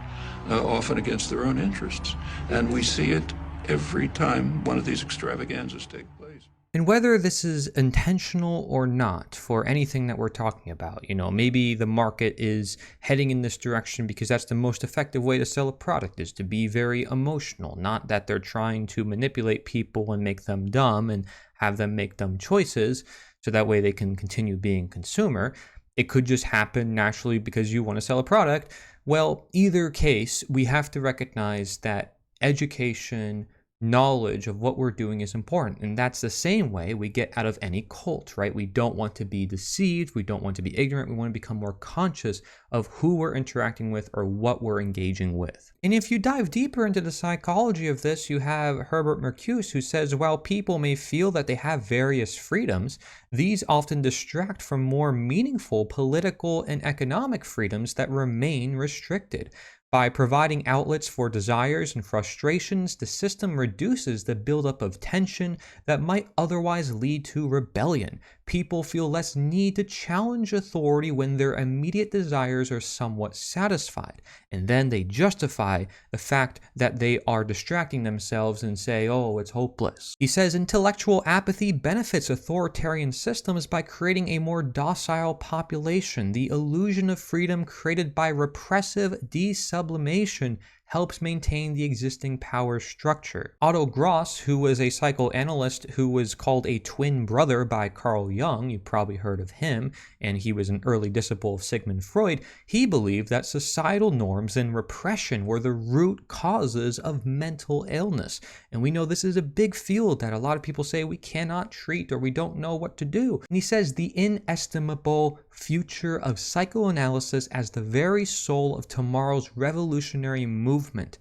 often against their own interests. And we see it every time one of these extravaganzas take place.
And whether this is intentional or not for anything that we're talking about, maybe the market is heading in this direction because that's the most effective way to sell a product, is to be very emotional, not that they're trying to manipulate people and make them dumb and have them make dumb choices so that way they can continue being consumer. It could just happen naturally because you want to sell a product. Well, either case, we have to recognize that education, knowledge of what we're doing is important. And that's the same way we get out of any cult, right? We don't want to be deceived. We don't want to be ignorant. We want to become more conscious of who we're interacting with or what we're engaging with. And if you dive deeper into the psychology of this, you have Herbert Marcuse, who says, while people may feel that they have various freedoms, these often distract from more meaningful political and economic freedoms that remain restricted. By providing outlets for desires and frustrations, the system reduces the buildup of tension that might otherwise lead to rebellion. People feel less need to challenge authority when their immediate desires are somewhat satisfied, and then they justify the fact that they are distracting themselves and say, oh, it's hopeless. He says intellectual apathy benefits authoritarian systems by creating a more docile population. The illusion of freedom created by repressive desublimation helps maintain the existing power structure. Otto Gross, who was a psychoanalyst who was called a twin brother by Carl Jung, you probably heard of him, and he was an early disciple of Sigmund Freud, he believed that societal norms and repression were the root causes of mental illness. And we know this is a big field that a lot of people say we cannot treat or we don't know what to do. And he says the inestimable future of psychoanalysis as the very soul of tomorrow's revolutionary movement.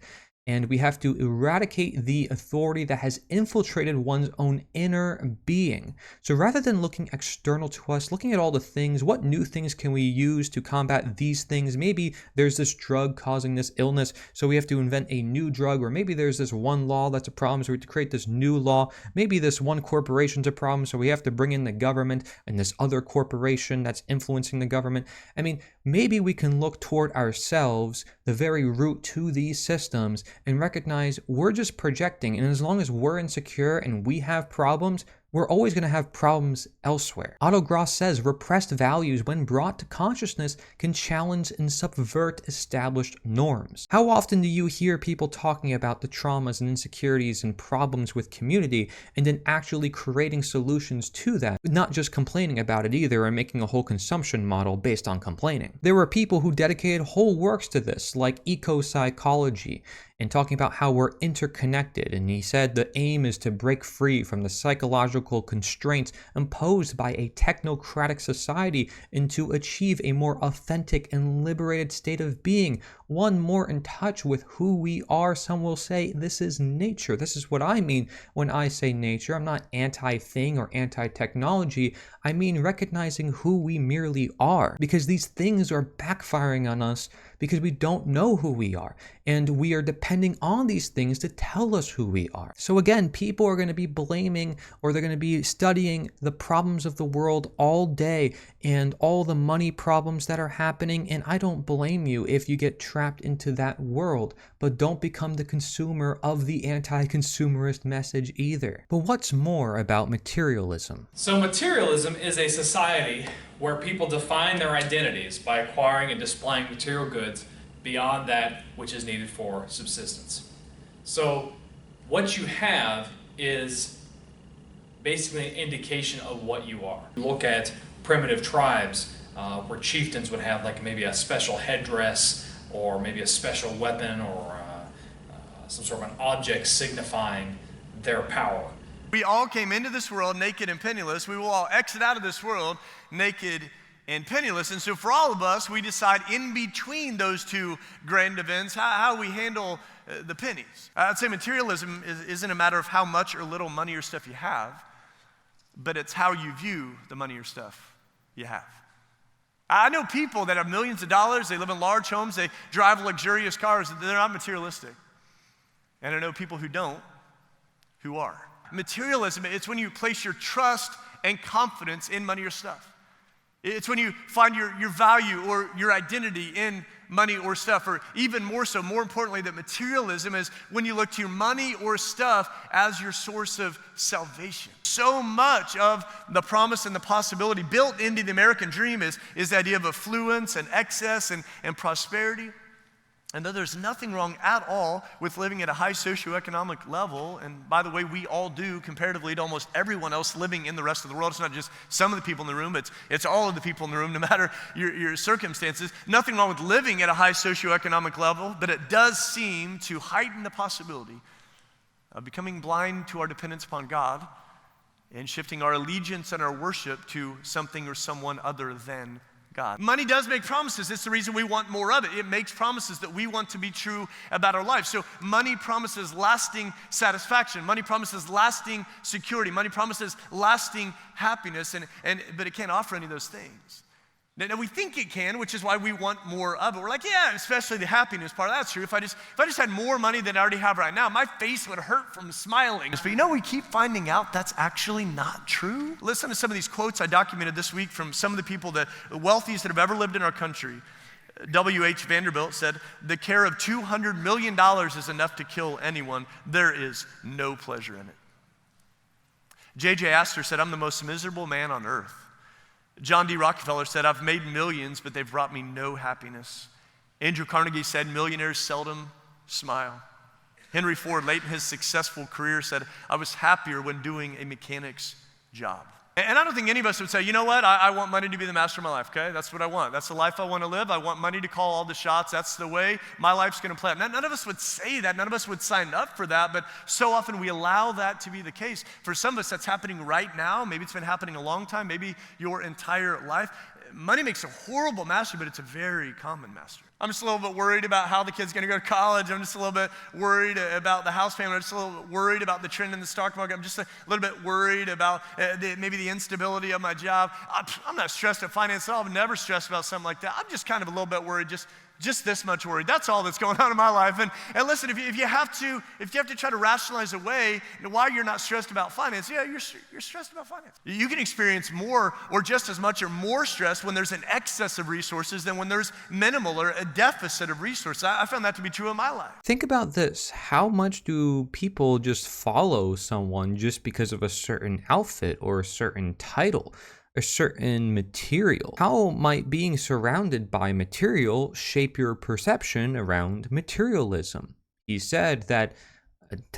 And we have to eradicate the authority that has infiltrated one's own inner being. So rather than looking external to us, looking at all the things, what new things can we use to combat these things? Maybe there's this drug causing this illness, so we have to invent a new drug, or maybe there's this one law that's a problem, so we have to create this new law. Maybe this one corporation's a problem, so we have to bring in the government and this other corporation that's influencing the government. I mean, maybe we can look toward ourselves, the very root to these systems, and recognize we're just projecting, and as long as we're insecure and we have problems, we're always going to have problems elsewhere. Otto Gross says repressed values, when brought to consciousness, can challenge and subvert established norms. How often do you hear people talking about the traumas and insecurities and problems with community and then actually creating solutions to that, not just complaining about it either and making a whole consumption model based on complaining? There were people who dedicated whole works to this, like eco-psychology, and talking about how we're interconnected. And he said the aim is to break free from the psychological constraints imposed by a technocratic society and to achieve a more authentic and liberated state of being, one more in touch with who we are. Some will say this is nature. This is what I mean when I say nature. I'm not anti-thing or anti-technology. I mean recognizing who we merely are, because these things are backfiring on us because we don't know who we are, and we are depending on these things to tell us who we are. So again, people are going to be blaming, or they're going to be studying the problems of the world all day and all the money problems that are happening, and I don't blame you if you get trapped into that world, but don't become the consumer of the anti-consumerist message either. But what's more about materialism?
So materialism is a society where people define their identities by acquiring and displaying material goods beyond that which is needed for subsistence. So what you have is basically an indication of what you are. You look at primitive tribes where chieftains would have like maybe a special headdress or maybe a special weapon or some sort of an object signifying their power.
We all came into this world naked and penniless. We will all exit out of this world naked and penniless. And so for all of us, we decide in between those two grand events how we handle the pennies. I'd say materialism isn't a matter of how much or little money or stuff you have, but it's how you view the money or stuff you have. I know people that have millions of dollars, they live in large homes, they drive luxurious cars, they're not materialistic. And I know people who don't, who are. Materialism, it's when you place your trust and confidence in money or stuff. It's when you find your value or your identity in money or stuff, or even more so, more importantly, that materialism is when you look to your money or stuff as your source of salvation. So much of the promise and the possibility built into the American dream is the idea of affluence and excess and prosperity. And though there's nothing wrong at all with living at a high socioeconomic level, and by the way, we all do comparatively to almost everyone else living in the rest of the world. It's not just some of the people in the room, it's all of the people in the room, no matter your circumstances. Nothing wrong with living at a high socioeconomic level, but it does seem to heighten the possibility of becoming blind to our dependence upon God and shifting our allegiance and our worship to something or someone other than God. Money does make promises. It's the reason we want more of it. It makes promises that we want to be true about our life. So money promises lasting satisfaction. Money promises lasting security. Money promises lasting happiness, but it can't offer any of those things. Now we think it can, which is why we want more of it. We're like, yeah, especially the happiness part. That's true. If I just had more money than I already have right now, my face would hurt from smiling. But we keep finding out that's actually not true. Listen to some of these quotes I documented this week from some of the people, the wealthiest that have ever lived in our country. W.H. Vanderbilt said, "The care of $200 million is enough to kill anyone. There is no pleasure in it." J.J. Astor said, "I'm the most miserable man on earth." John D. Rockefeller said, "I've made millions, but they've brought me no happiness." Andrew Carnegie said, "Millionaires seldom smile. Henry Ford, late in his successful career, said, "I was happier when doing a mechanic's job." And I don't think any of us would say, you know what, I want money to be the master of my life, okay? That's what I want. That's the life I want to live. I want money to call all the shots. That's the way my life's going to play out. None of us would say that. None of us would sign up for that, but so often we allow that to be the case. For some of us, that's happening right now. Maybe it's been happening a long time, maybe your entire life. Money makes a horrible master, but it's a very common master. I'm just a little bit worried about how the kid's going to go to college. I'm just a little bit worried about the house payment. I'm just a little bit worried about the trend in the stock market. I'm just a little bit worried about maybe the instability of my job. I'm not stressed at finance at all. I've never stressed about something like that. I'm just kind of a little bit worried, just this much worried. That's all that's going on in my life. And listen, if you have to try to rationalize away why you're not stressed about finance, yeah, you're stressed about finance. You can experience more or just as much or more stress when there's an excess of resources than when there's minimal or a deficit of resources. I found that to be true in my life.
Think about this. How much do people just follow someone just because of a certain outfit or a certain title? A certain material? How might being surrounded by material shape your perception around materialism? He said that,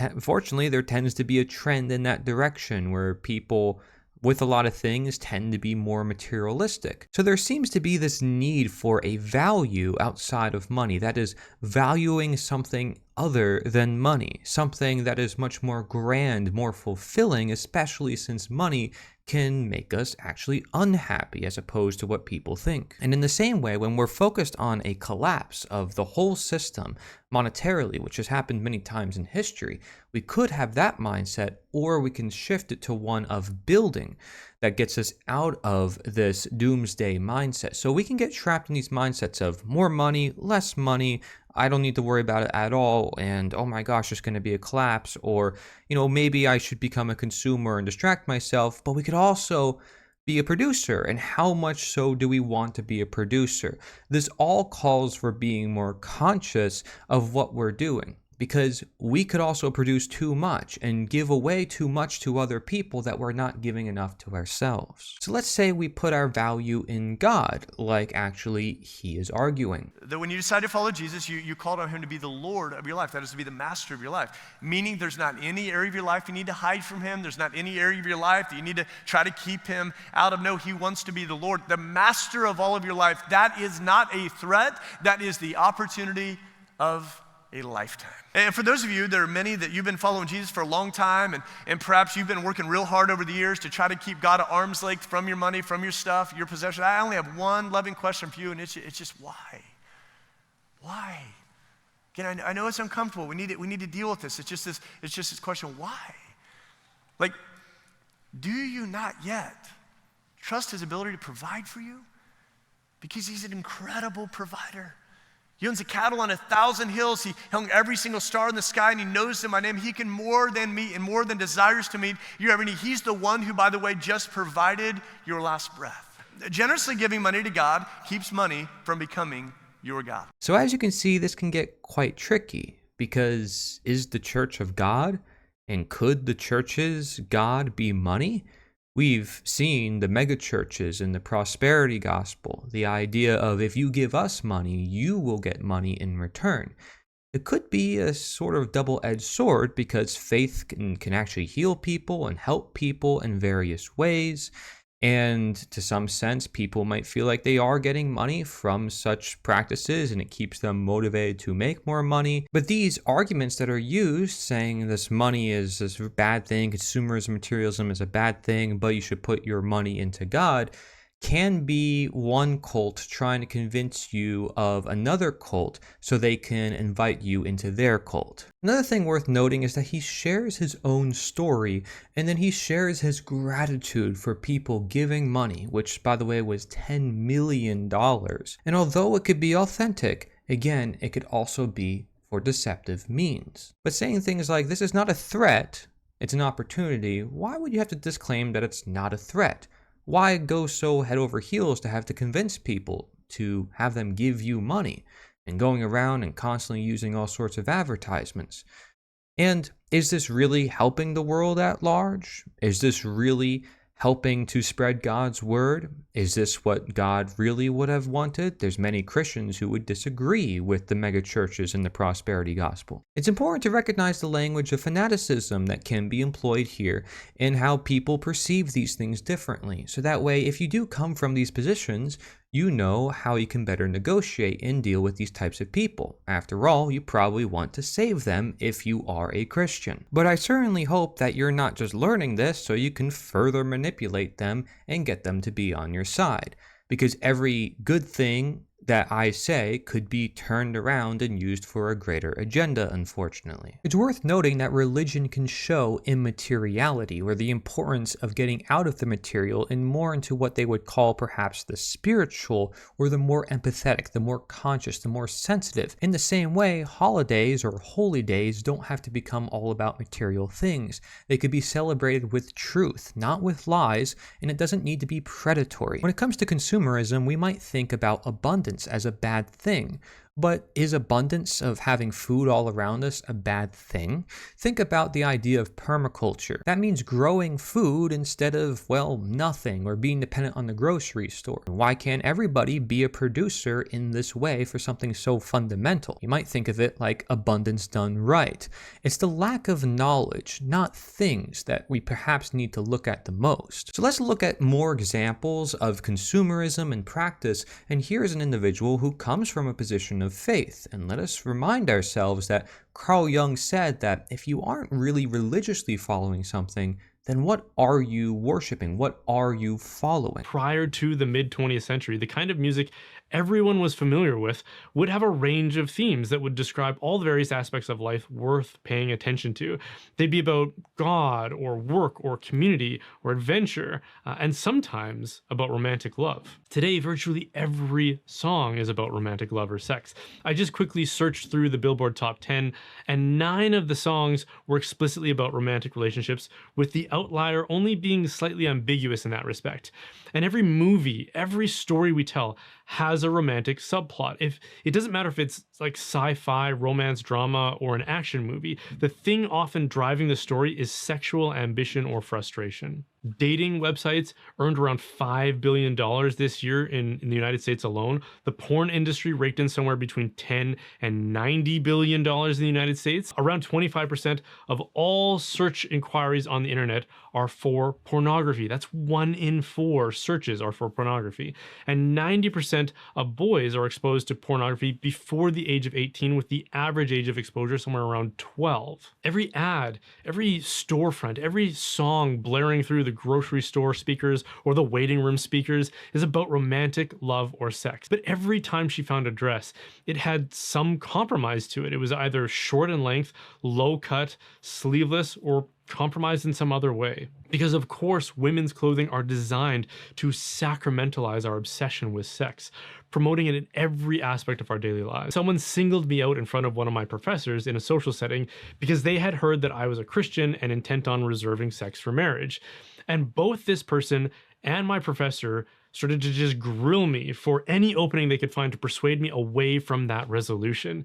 unfortunately, there tends to be a trend in that direction where people with a lot of things tend to be more materialistic. So there seems to be this need for a value outside of money, that is, valuing something other than money, something that is much more grand, more fulfilling, especially since money can make us actually unhappy as opposed to what people think. And in the same way, when we're focused on a collapse of the whole system monetarily, which has happened many times in history, we could have that mindset, or we can shift it to one of building that gets us out of this doomsday mindset. So we can get trapped in these mindsets of more money, less money, I don't need to worry about it at all, and oh my gosh, there's going to be a collapse, or, maybe I should become a consumer and distract myself. But we could also be a producer, and how much so do we want to be a producer? This all calls for being more conscious of what we're doing, because we could also produce too much and give away too much to other people that we're not giving enough to ourselves. So let's say we put our value in God, like actually he is arguing.
That when you decide to follow Jesus, you called on him to be the Lord of your life. That is to be the master of your life. Meaning there's not any area of your life you need to hide from him. There's not any area of your life that you need to try to keep him out of. No, he wants to be the Lord, the master of all of your life. That is not a threat. That is the opportunity of a lifetime. And for those of you, there are many that you've been following Jesus for a long time, and perhaps you've been working real hard over the years to try to keep God at arm's length from your money, from your stuff, your possession. I only have one loving question for you, and it's just why? Why? Again, I know it's uncomfortable. We need to deal with this. It's just this question, why? Like, do you not yet trust his ability to provide for you? Because he's an incredible provider. He owns the cattle on 1,000 hills. He hung every single star in the sky, and he knows them by name. He can more than meet and more than desires to meet your every need. He's the one who, by the way, just provided your last breath. Generously giving money to God keeps money from becoming your God.
So as you can see, this can get quite tricky, because is the church of God? And could the church's God be money? We've seen the mega churches and the prosperity gospel, the idea of if you give us money, you will get money in return. It could be a sort of double-edged sword, because faith can actually heal people and help people in various ways. And to some sense, people might feel like they are getting money from such practices, and it keeps them motivated to make more money. But these arguments that are used, saying this money is this bad thing, consumerism, materialism is a bad thing, but you should put your money into God, can be one cult trying to convince you of another cult so they can invite you into their cult. Another thing worth noting is that he shares his own story, and then he shares his gratitude for people giving money, which, by the way, was $10 million. And although it could be authentic, again, it could also be for deceptive means. But saying things like, this is not a threat, it's an opportunity, why would you have to disclaim that it's not a threat? Why go so head over heels to have to convince people to have them give you money, and going around and constantly using all sorts of advertisements? And is this really helping the world at large? Is this really helping to spread God's word? Is this what God really would have wanted? There's many Christians who would disagree with the mega churches and the prosperity gospel. It's important to recognize the language of fanaticism that can be employed here and how people perceive these things differently. So that way, if you do come from these positions, you know how you can better negotiate and deal with these types of people. After all, you probably want to save them if you are a Christian. But I certainly hope that you're not just learning this so you can further manipulate them and get them to be on your side. Because every good thing that I say could be turned around and used for a greater agenda, unfortunately. It's worth noting that religion can show immateriality, or the importance of getting out of the material and more into what they would call perhaps the spiritual, or the more empathetic, the more conscious, the more sensitive. In the same way, holidays or holy days don't have to become all about material things. They could be celebrated with truth, not with lies, and it doesn't need to be predatory. When it comes to consumerism, we might think about abundance as a bad thing. But is abundance of having food all around us a bad thing? Think about the idea of permaculture. That means growing food instead of, well, nothing, or being dependent on the grocery store. Why can't everybody be a producer in this way for something so fundamental? You might think of it like abundance done right. It's the lack of knowledge, not things, that we perhaps need to look at the most. So let's look at more examples of consumerism in practice, and here's an individual who comes from a position of faith. And let us remind ourselves that Carl Jung said that if you aren't really religiously following something, then what are you worshiping? What are you following?
Prior to the mid-20th century, the kind of music everyone was familiar with would have a range of themes that would describe all the various aspects of life worth paying attention to. They'd be about God, or work, or community, or adventure, and sometimes about romantic love. Today, virtually every song is about romantic love or sex. I just quickly searched through the Billboard Top 10, and 9 of the songs were explicitly about romantic relationships, with the outlier only being slightly ambiguous in that respect. And every movie, every story we tell has a romantic subplot. If it doesn't matter if it's like sci-fi, romance, drama, or an action movie, the thing often driving the story is sexual ambition or frustration. Dating websites earned around $5 billion this year in the United States alone. The porn industry raked in somewhere between $10 and $90 billion in the United States. Around 25% of all search inquiries on the internet are for pornography. That's 1 in 4 searches are for pornography. And 90% of boys are exposed to pornography before the age of 18, with the average age of exposure somewhere around 12. Every ad, every storefront, every song blaring through the grocery store speakers or the waiting room speakers is about romantic love or sex. But every time she found a dress, it had some compromise to it. It was either short in length, low cut, sleeveless, or compromised in some other way. Because of course, women's clothing are designed to sacramentalize our obsession with sex, promoting it in every aspect of our daily lives. Someone singled me out in front of one of my professors in a social setting because they had heard that I was a Christian and intent on reserving sex for marriage. And both this person and my professor started to just grill me for any opening they could find to persuade me away from that resolution.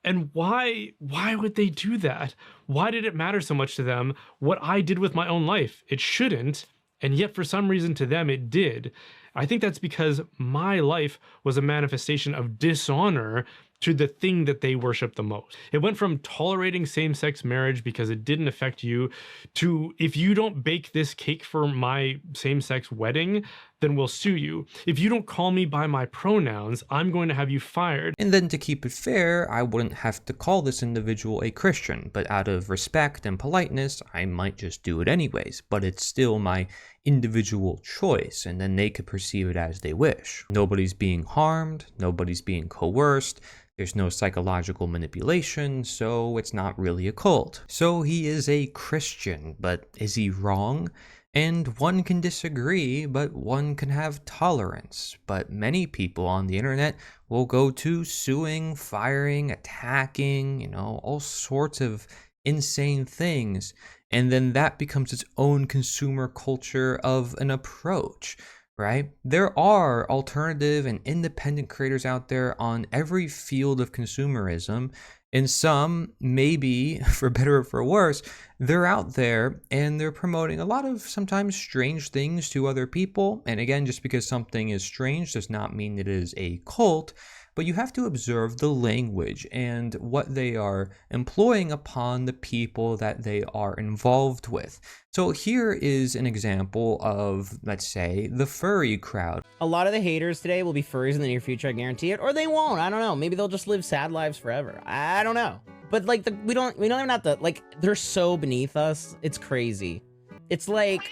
And why would they do that? Why did it matter so much to them what I did with my own life? It shouldn't, and yet for some reason to them it did. I think that's because my life was a manifestation of dishonor to the thing that they worship the most. It went from tolerating same-sex marriage because it didn't affect you to, if you don't bake this cake for my same-sex wedding, then we'll sue you. If you don't call me by my pronouns, I'm going to have you fired.
And then to keep it fair, I wouldn't have to call this individual a Christian, but out of respect and politeness, I might just do it anyways. But it's still my individual choice, and then they could perceive it as they wish. Nobody's being harmed, nobody's being coerced, there's no psychological manipulation, so it's not really a cult. So he is a Christian, but is he wrong? And one can disagree, but one can have tolerance. But many people on the internet will go to suing, firing, attacking, all sorts of insane things. And then that becomes its own consumer culture of an approach. right? There are alternative and independent creators out there on every field of consumerism, and some, maybe for better or for worse, they're out there and they're promoting a lot of sometimes strange things to other people. And again, just because something is strange does not mean it is a cult, but you have to observe the language and what they are employing upon the people that they are involved with. So here is an example of, let's say, the furry crowd.
A lot of the haters today will be furries in the near future, I guarantee it, or they won't. I don't know. Maybe they'll just live sad lives forever. I don't know. But like we don't even have to, like, they're so beneath us. It's crazy. It's like,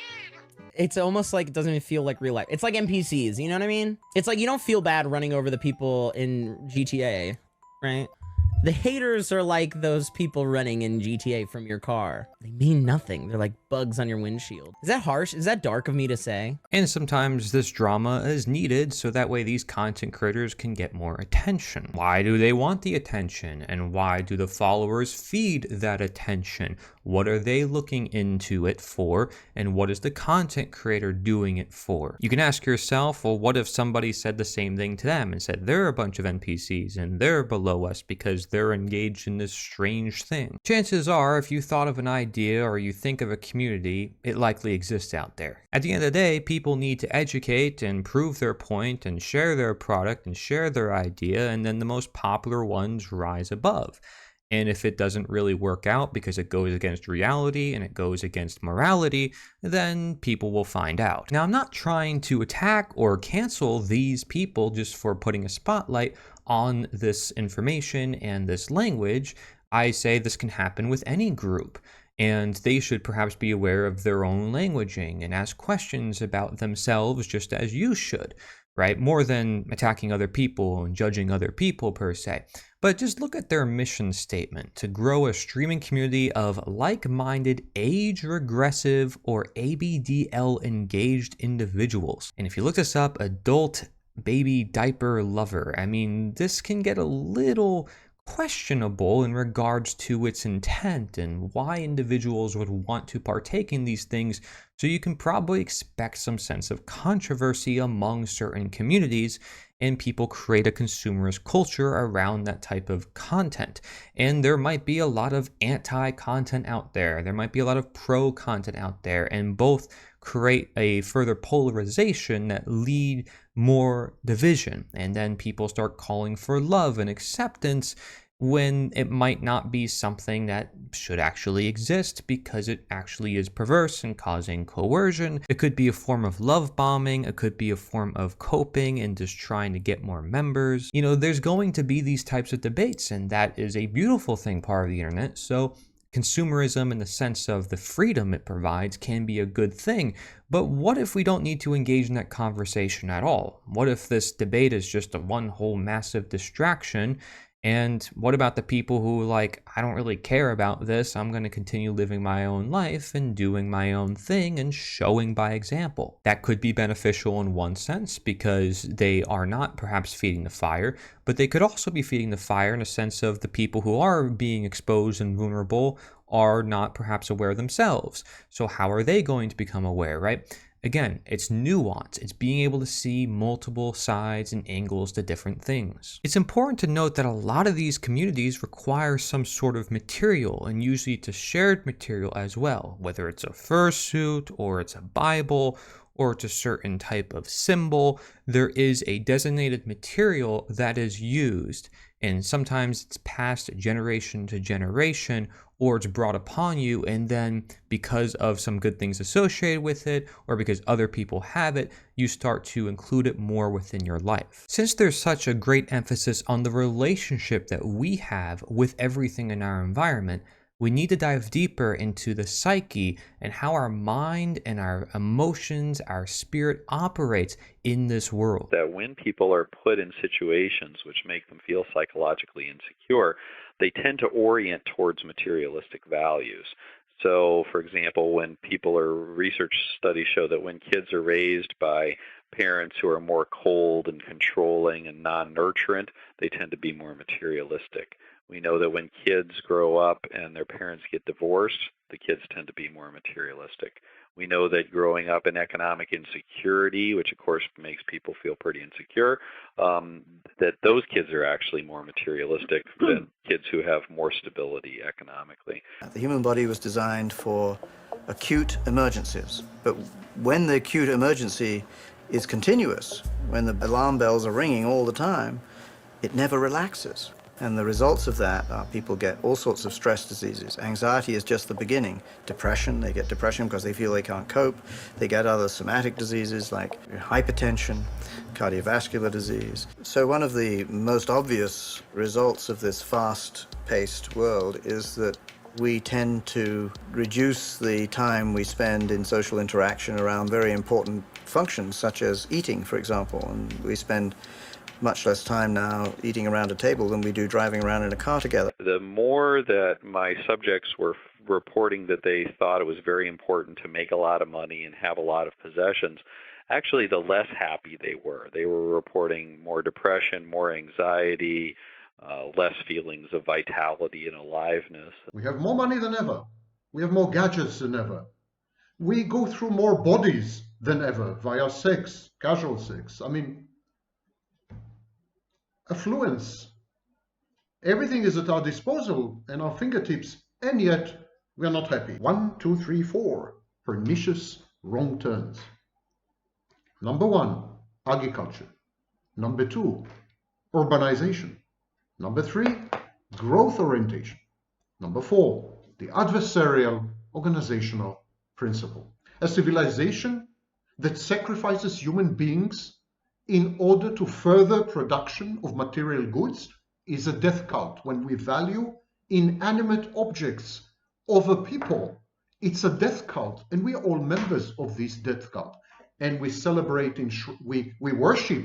it's almost like it doesn't even feel like real life. It's like NPCs, you know what I mean? It's like you don't feel bad running over the people in GTA, right? The haters are like those people running in GTA from your car. They mean nothing. They're like bugs on your windshield. Is that harsh? Is that dark of me to say?
And sometimes this drama is needed so that way these content creators can get more attention. Why do they want the attention? And why do the followers feed that attention? What are they looking into it for? And what is the content creator doing it for? You can ask yourself, well, what if somebody said the same thing to them and said they're a bunch of NPCs and they're below us because they're engaged in this strange thing? Chances are, if you thought of an idea or you think of a community, it likely exists out there. At the end of the day, people need to educate and prove their point and share their product and share their idea, and then the most popular ones rise above. And if it doesn't really work out because it goes against reality and it goes against morality, then people will find out. Now, I'm not trying to attack or cancel these people just for putting a spotlight on this information and this language. I say this can happen with any group, and they should perhaps be aware of their own languaging and ask questions about themselves just as you should, right? More than attacking other people and judging other people per se. But just look at their mission statement: to grow a streaming community of like-minded, age-regressive, or ABDL engaged individuals. And if you look this up, adult baby diaper lover, I mean, this can get a little questionable in regards to its intent and why individuals would want to partake in these things, so you can probably expect some sense of controversy among certain communities, and people create a consumerist culture around that type of content. And there might be a lot of anti-content out there. There might be a lot of pro-content out there, and both create a further polarization that lead more division. And then people start calling for love and acceptance when it might not be something that should actually exist because it actually is perverse and causing coercion. It could be a form of love bombing. It could be a form of coping and just trying to get more members. You know, there's going to be these types of debates, and that is a beautiful thing, part of the internet. So consumerism, in the sense of the freedom it provides, can be a good thing. But what if we don't need to engage in that conversation at all? What if this debate is just a one whole massive distraction? And what about the people who, like, I don't really care about this, I'm going to continue living my own life and doing my own thing and showing by example? That could be beneficial in one sense because they are not perhaps feeding the fire, but they could also be feeding the fire in a sense of the people who are being exposed and vulnerable are not perhaps aware themselves. So how are they going to become aware, right? Again, it's nuance. It's being able to see multiple sides and angles to different things. It's important to note that a lot of these communities require some sort of material, and usually it's a shared material as well, whether it's a fursuit or it's a Bible or it's a certain type of symbol. There is a designated material that is used, and sometimes it's passed generation to generation, or it's brought upon you, and then because of some good things associated with it, or because other people have it, you start to include it more within your life. Since there's such a great emphasis on the relationship that we have with everything in our environment, we need to dive deeper into the psyche and how our mind and our emotions, our spirit operates in this world.
That when people are put in situations which make them feel psychologically insecure, they tend to orient towards materialistic values. So, for example, when research studies show that when kids are raised by parents who are more cold and controlling and non-nurturant, they tend to be more materialistic. We know that when kids grow up and their parents get divorced, the kids tend to be more materialistic. We know that growing up in economic insecurity, which of course makes people feel pretty insecure, that those kids are actually more materialistic than kids who have more stability economically.
The human body was designed for acute emergencies, but when the acute emergency is continuous, when the alarm bells are ringing all the time, it never relaxes. And the results of that are people get all sorts of stress diseases. Anxiety is just the beginning. Depression, they get depression because they feel they can't cope. They get other somatic diseases like hypertension, cardiovascular disease. So one of the most obvious results of this fast-paced world is that we tend to reduce the time we spend in social interaction around very important functions, such as eating, for example. And we spend much less time now eating around a table than we do driving around in a car together.
The more that my subjects were reporting that they thought it was very important to make a lot of money and have a lot of possessions, actually the less happy they were. They were reporting more depression, more anxiety, less feelings of vitality and aliveness.
We have more money than ever. We have more gadgets than ever. We go through more bodies than ever via sex, casual sex. I mean, affluence. Everything is at our disposal and our fingertips, and yet we are not happy. 1, 2, 3, 4 pernicious wrong turns. Number 1, agriculture. Number 2, urbanization. Number 3, growth orientation. Number 4, the adversarial organizational principle. A civilization that sacrifices human beings in order to further production of material goods is a death cult. When we value inanimate objects over people, it's a death cult, and we are all members of this death cult. And we celebrate, we worship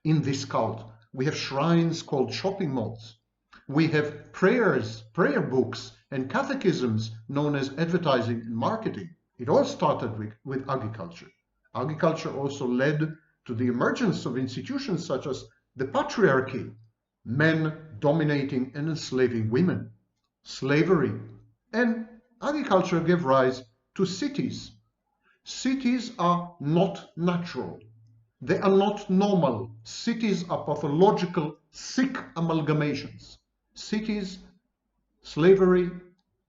in this cult. We have shrines called shopping malls. We have prayer books and catechisms known as advertising and marketing. It all started with agriculture. Agriculture also led to the emergence of institutions such as the patriarchy, men dominating and enslaving women, slavery, and agriculture gave rise to cities. Cities are not natural. They are not normal. Cities are pathological, sick amalgamations. Cities, slavery,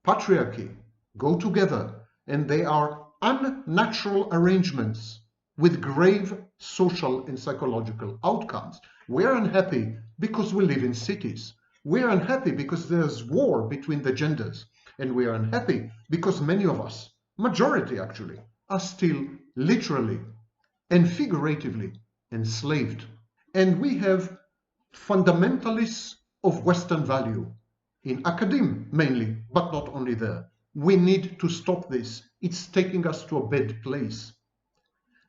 patriarchy go together, and they are unnatural arrangements with grave social and psychological outcomes. We're unhappy because we live in cities. We're unhappy because there's war between the genders. And we are unhappy because many of us, majority actually, are still literally and figuratively enslaved. And we have fundamentalists of Western value, in academia mainly, but not only there. We need to stop this. It's taking us to a bad place.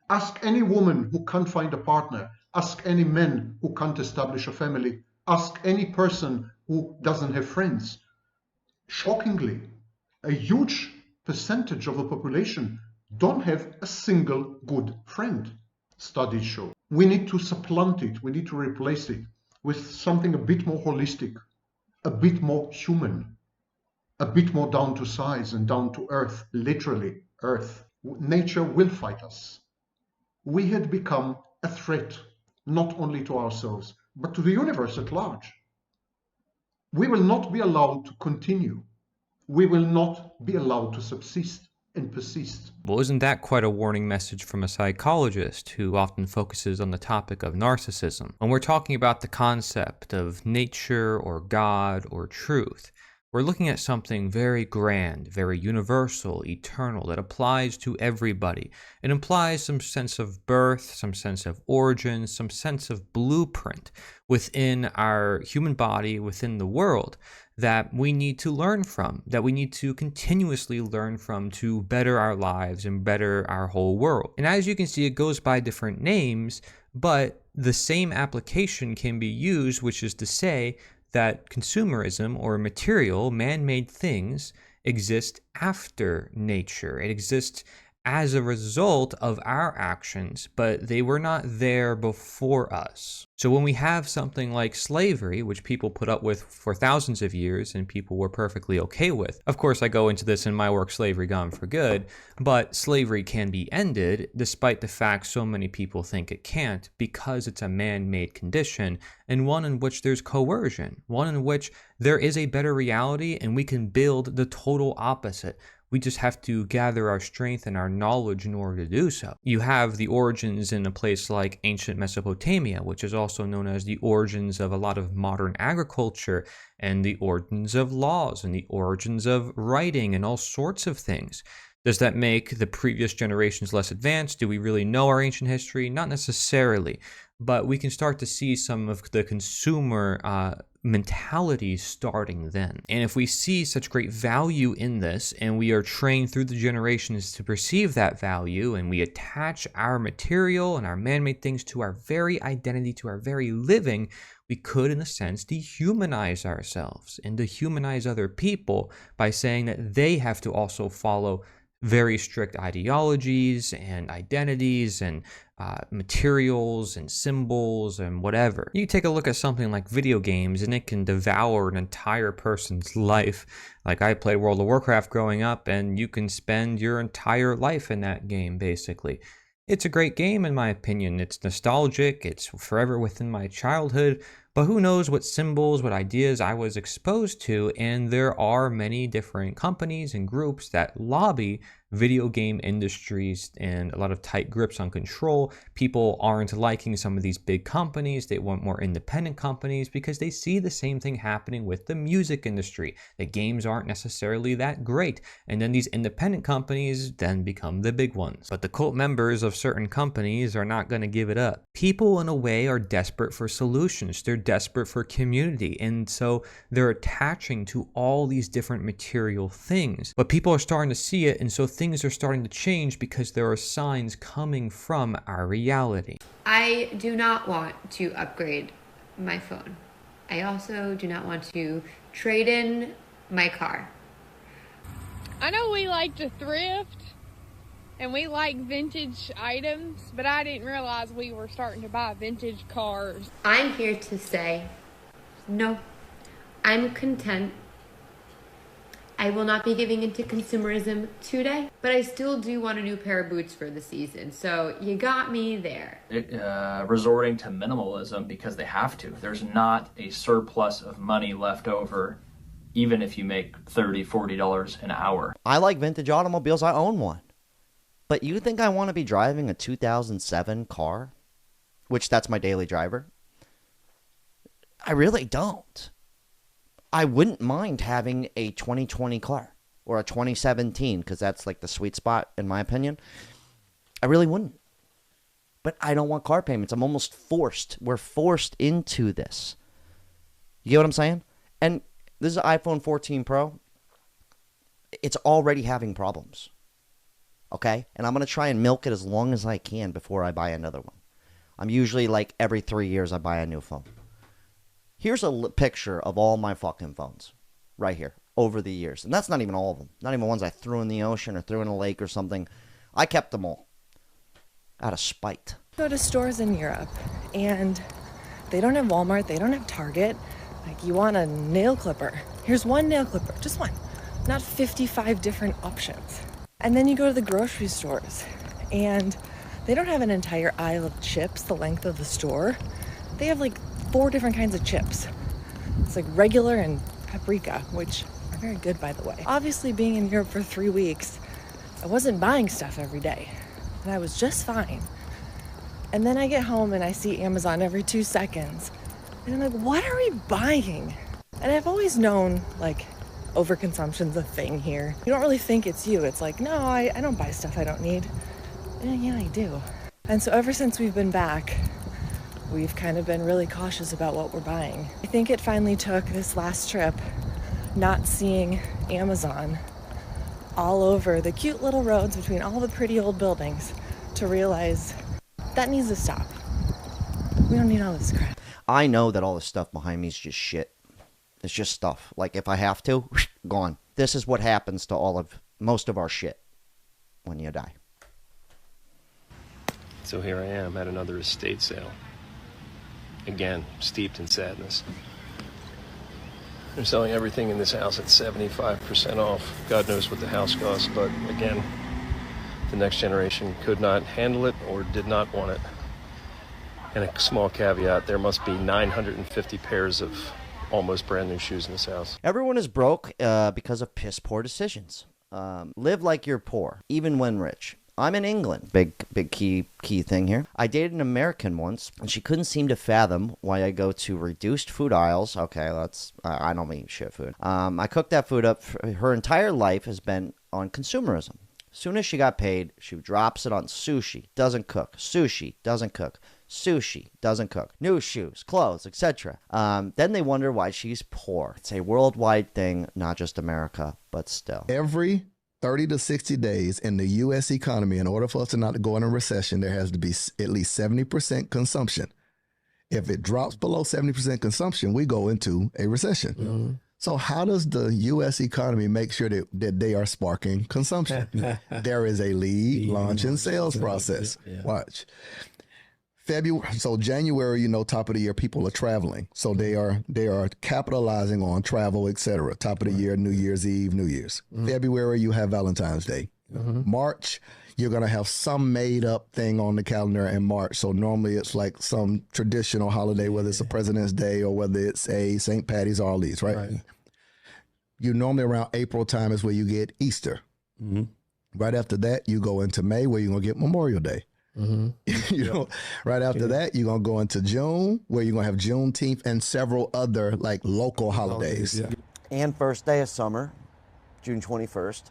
Ask any woman who can't find a partner. Ask any man who can't establish a family. Ask any person who doesn't have friends. Shockingly, a huge percentage of the population don't have a single good friend, studies show. We need to supplant it. We need to replace it with something a bit more holistic, a bit more human, a bit more down to size and down to earth, literally earth. Nature will fight us. We had become a threat, not only to ourselves, but to the universe at large. We will not be allowed to continue. We will not be allowed to subsist and persist.
Well, isn't that quite a warning message from a psychologist who often focuses on the topic of narcissism? When we're talking about the concept of nature or God or truth, we're looking at something very grand, very universal, eternal, that applies to everybody. It implies some sense of birth, some sense of origin, some sense of blueprint within our human body, within the world, that we need to learn from, that we need to continuously learn from to better our lives and better our whole world. And as you can see, it goes by different names, but the same application can be used, which is to say that consumerism or material, man-made things exist after nature. It exists as a result of our actions, but they were not there before us. So when we have something like slavery, which people put up with for thousands of years and people were perfectly okay with, of course I go into this in my work, Slavery Gone for Good, but slavery can be ended despite the fact so many people think it can't, because it's a man-made condition and one in which there's coercion, one in which there is a better reality and we can build the total opposite. We just have to gather our strength and our knowledge in order to do so. You have the origins in a place like ancient Mesopotamia, which is also known as the origins of a lot of modern agriculture, and the origins of laws, and the origins of writing, and all sorts of things. Does that make the previous generations less advanced? Do we really know our ancient history? Not necessarily, but we can start to see some of the consumer mentality starting then. And if we see such great value in this, and we are trained through the generations to perceive that value, and we attach our material and our man-made things to our very identity, to our very living, we could, in a sense, dehumanize ourselves and dehumanize other people by saying that they have to also follow very strict ideologies and identities and materials and symbols and whatever. You take a look at something like video games and it can devour an entire person's life. Like I played World of Warcraft growing up, and you can spend your entire life in that game basically. It's a great game in my opinion. It's nostalgic, it's forever within my childhood, but who knows what symbols, what ideas I was exposed to, and there are many different companies and groups that lobby video game industries and a lot of tight grips on control. People aren't liking some of these big companies. They want more independent companies because they see the same thing happening with the music industry. The games aren't necessarily that great, and then these independent companies then become the big ones. But the cult members of certain companies are not going to give it up. People in a way are desperate for solutions. They're desperate for community, and so they're attaching to all these different material things. But people are starting to see it, and so things are starting to change because there are signs coming from our reality.
I do not want to upgrade my phone. I also do not want to trade in my car.
I know we like to thrift and we like vintage items, but I didn't realize we were starting to buy vintage cars.
I'm here to say, no, I'm content. I will not be giving into consumerism today, but I still do want a new pair of boots for the season, so you got me there.
Resorting to minimalism because they have to. There's not a surplus of money left over, even if you make $30, $40 an hour.
I like vintage automobiles. I own one. But you think I want to be driving a 2007 car? Which that's my daily driver? I really don't. I wouldn't mind having a 2020 car or a 2017 because that's like the sweet spot in my opinion. I really wouldn't. But I don't want car payments. I'm almost forced. We're forced into this. You get what I'm saying? And this is an iPhone 14 Pro. It's already having problems. Okay? And I'm going to try and milk it as long as I can before I buy another one. I'm usually like every 3 years I buy a new phone. Here's a picture of all my fucking phones. Right here. Over the years. And that's not even all of them. Not even ones I threw in the ocean or threw in a lake or something. I kept them all. Out of spite.
Go to stores in Europe and they don't have Walmart. They don't have Target. Like you want a nail clipper. Here's one nail clipper. Just one. Not 55 different options. And then you go to the grocery stores and they don't have an entire aisle of chips the length of the store. They have like 4 different kinds of chips. It's like regular and paprika, which are very good, by the way. Obviously, being in Europe for 3 weeks, I wasn't buying stuff every day, and I was just fine. And then I get home and I see Amazon every 2 seconds, and I'm like, what are we buying? And I've always known, like, overconsumption's a thing here. You don't really think it's you. It's like, no, I don't buy stuff I don't need. Yeah, I do. And so ever since we've been back, we've kind of been really cautious about what we're buying. I think it finally took this last trip not seeing Amazon all over the cute little roads between all the pretty old buildings to realize that needs to stop. We don't need all this crap.
I know that all this stuff behind me is just shit. It's just stuff. Like if I have to, gone. This is what happens to most of our shit when you die.
So here I am at another estate sale. Again, steeped in sadness. They're selling everything in this house at 75% off. God knows what the house costs, but again, the next generation could not handle it or did not want it. And a small caveat, there must be 950 pairs of almost brand new shoes in this house.
Everyone is broke because of piss poor decisions. Live like you're poor, even when rich. I'm in England. Big key thing here. I dated an American once, and she couldn't seem to fathom why I go to reduced food aisles. Okay, I don't mean shit food. I cooked that food up. Her entire life has been on consumerism. Soon as she got paid, she drops it on sushi, doesn't cook. Sushi, doesn't cook. Sushi, doesn't cook. New shoes, clothes, etc. Then they wonder why she's poor. It's a worldwide thing, not just America, but still.
Every 30 to 60 days in the U.S. economy, in order for us to not to go in a recession, there has to be at least 70% consumption. If it drops below 70% consumption, we go into a recession. Mm-hmm. So how does the U.S. economy make sure that they are sparking consumption? There is a lead, launch, and sales process. Yeah. Watch. January, top of the year, people are traveling. So they are capitalizing on travel, etc. Top of the year, New Year's Eve, New Year's. Mm-hmm. February, you have Valentine's Day. Mm-hmm. March, you're going to have some made up thing on the calendar in March. So normally it's like some traditional holiday, whether it's a President's Day or whether it's a St. Patty's, all these, right? You normally around April time is where you get Easter. Mm-hmm. Right after that, you go into May where you're going to get Memorial Day. Mm-hmm. Right after that, you're going to go into June where you're going to have Juneteenth and several other like local holidays.
Yeah. And first day of summer, June 21st.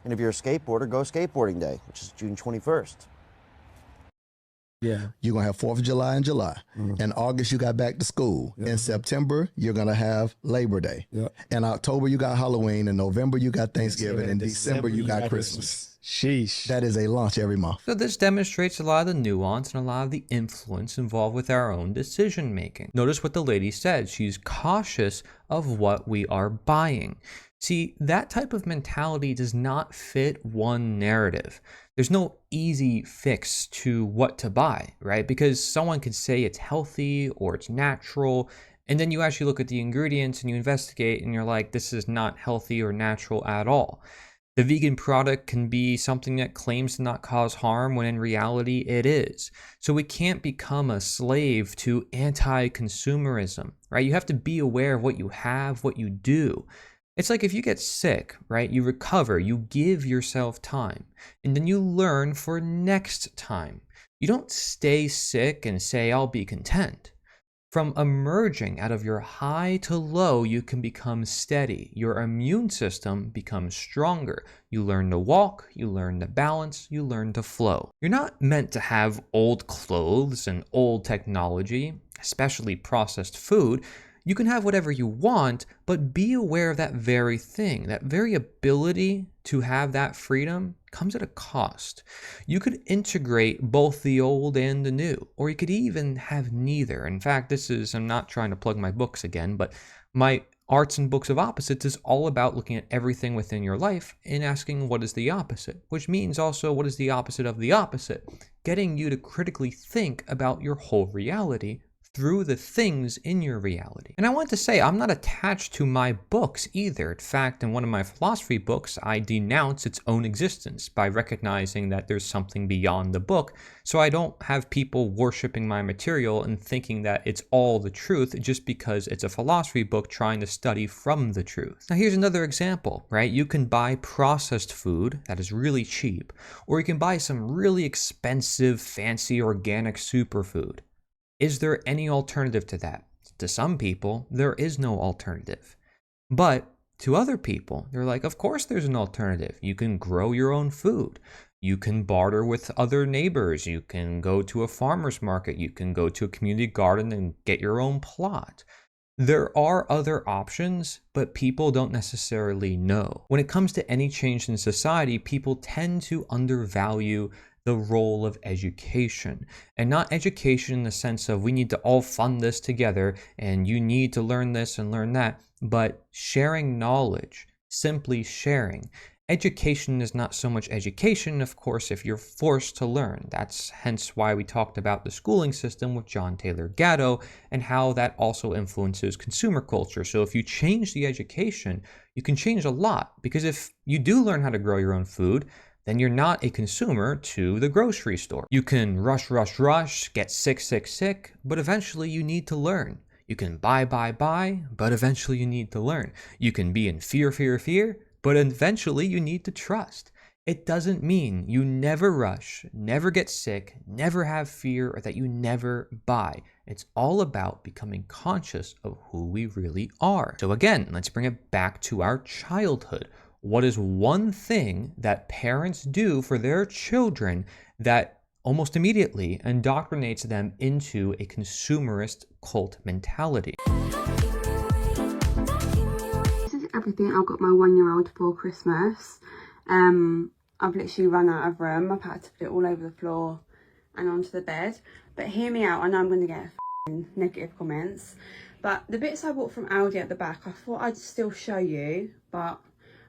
And if you're a skateboarder, go skateboarding day, which is June 21st.
Yeah. You're going to have 4th of July in July. Mm-hmm. In August, you got back to school. Yeah. In September, you're going to have Labor Day. Yeah. In October, you got Halloween. In November, you got Thanksgiving. In December, you got Christmas. Sheesh. That is a launch every month.
So this demonstrates a lot of the nuance and a lot of the influence involved with our own decision making. Notice what the lady said. She's cautious of what we are buying. See, that type of mentality does not fit one narrative. There's no easy fix to what to buy, right? Because someone could say it's healthy or it's natural, and then you actually look at the ingredients and you investigate and you're like, this is not healthy or natural at all. The vegan product can be something that claims to not cause harm when in reality it is. So we can't become a slave to anti-consumerism, right? You have to be aware of what you have, what you do. It's like if you get sick, right? You recover, you give yourself time, and then you learn for next time. You don't stay sick and say, I'll be content. From emerging out of your high to low, you can become steady. Your immune system becomes stronger. You learn to walk, you learn to balance, you learn to flow. You're not meant to have old clothes and old technology, especially processed food. You can have whatever you want, but be aware of that very thing. That very ability to have that freedom comes at a cost. You could integrate both the old and the new, or you could even have neither. In fact, I'm not trying to plug my books again, but my Arts and Books of Opposites is all about looking at everything within your life and asking what is the opposite, which means also what is the opposite of the opposite, getting you to critically think about your whole reality through the things in your reality. And I want to say, I'm not attached to my books either. In fact, in one of my philosophy books, I denounce its own existence by recognizing that there's something beyond the book, so I don't have people worshiping my material and thinking that it's all the truth just because it's a philosophy book trying to study from the truth. Now here's another example, right? You can buy processed food that is really cheap, or you can buy some really expensive, fancy, organic superfood. Is there any alternative to that? To some people, there is no alternative. But to other people, they're like, of course there's an alternative. You can grow your own food. You can barter with other neighbors. You can go to a farmer's market. You can go to a community garden and get your own plot. There are other options, but people don't necessarily know. When it comes to any change in society, people tend to undervalue the role of education, and not education in the sense of we need to all fund this together and you need to learn this and learn that, but sharing knowledge, simply sharing. Education is not so much education, of course, if you're forced to learn. That's hence why we talked about the schooling system with John Taylor Gatto and how that also influences consumer culture. So if you change the education, you can change a lot, because if you do learn how to grow your own food, then you're not a consumer to the grocery store. You can rush, rush, rush, get sick, sick, sick, but eventually you need to learn. You can buy, but eventually you need to learn. You can be in fear, fear, fear, but eventually you need to trust. It doesn't mean you never rush, never get sick, never have fear, or that you never buy. It's all about becoming conscious of who we really are. So again, let's bring it back to our childhood. What is one thing that parents do for their children that almost immediately indoctrinates them into a consumerist cult mentality?
Everything I got my 1-year-old for Christmas. I've literally run out of room. I've had to put it all over the floor and onto the bed. But hear me out, I know I'm going to get negative comments. But the bits I bought from Aldi at the back, I thought I'd still show you, but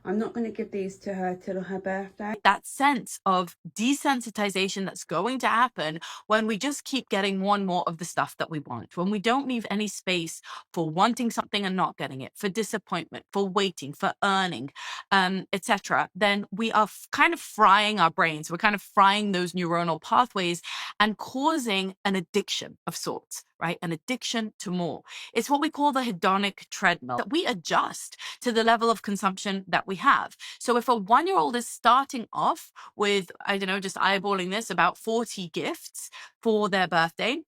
I'm not going to give these to her till her birthday.
That sense of desensitization that's going to happen when we just keep getting more and more of the stuff that we want, when we don't leave any space for wanting something and not getting it, for disappointment, for waiting, for earning, etc., then we are kind of frying our brains. We're kind of frying those neuronal pathways and causing an addiction of sorts, right? An addiction to more. It's what we call the hedonic treadmill, that we adjust to the level of consumption that we have. So if a 1-year-old is starting off with, I don't know, just eyeballing this, about 40 gifts for their birthday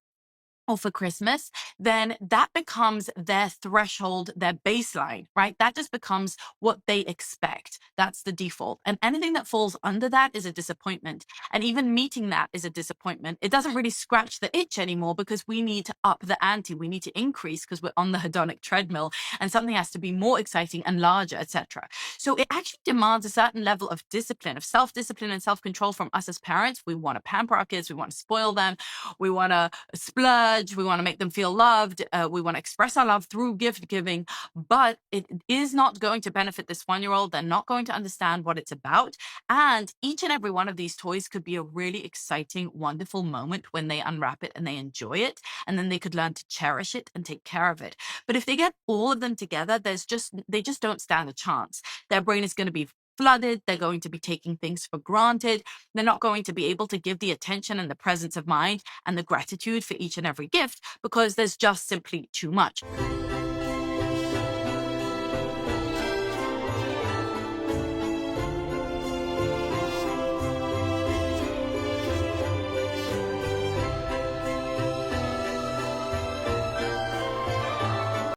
or for Christmas, then that becomes their threshold, their baseline, right? That just becomes what they expect. That's the default. And anything that falls under that is a disappointment. And even meeting that is a disappointment. It doesn't really scratch the itch anymore because we need to up the ante. We need to increase because we're on the hedonic treadmill and something has to be more exciting and larger, etc. So it actually demands a certain level of discipline, of self-discipline and self-control from us as parents. We want to pamper our kids. We want to spoil them. We want to splurge. We want to make them feel loved. We want to express our love through gift giving, but it is not going to benefit this 1-year-old. They're not going to understand what it's about. And each and every one of these toys could be a really exciting, wonderful moment when they unwrap it and they enjoy it. And then they could learn to cherish it and take care of it. But if they get all of them together, they just don't stand a chance. Their brain is going to be flooded. They're going to be taking things for granted. They're not going to be able to give the attention and the presence of mind and the gratitude for each and every gift because there's just simply too much.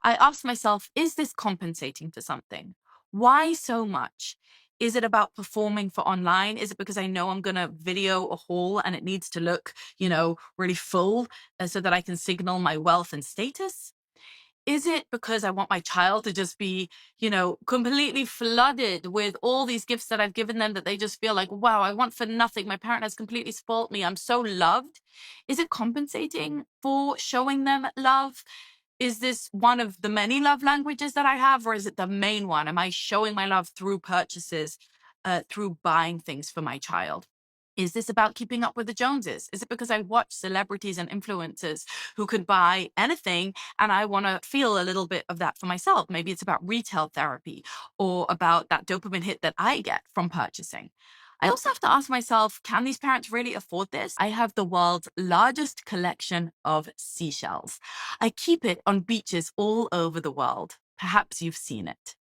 I asked myself, is this compensating for something? Why so much? Is it about performing for online? Is it because I know I'm going to video a haul and it needs to look, really full so that I can signal my wealth and status? Is it because I want my child to just be, completely flooded with all these gifts that I've given them that they just feel like, wow, I want for nothing. My parent has completely spoiled me. I'm so loved. Is it compensating for showing them love? Is this one of the many love languages that I have, or is it the main one? Am I showing my love through purchases, through buying things for my child? Is this about keeping up with the Joneses? Is it because I watch celebrities and influencers who could buy anything and I want to feel a little bit of that for myself? Maybe it's about retail therapy or about that dopamine hit that I get from purchasing. I also have to ask myself, can these parents really afford this? I have the world's largest collection of seashells. I keep it on beaches all over the world. Perhaps you've seen it.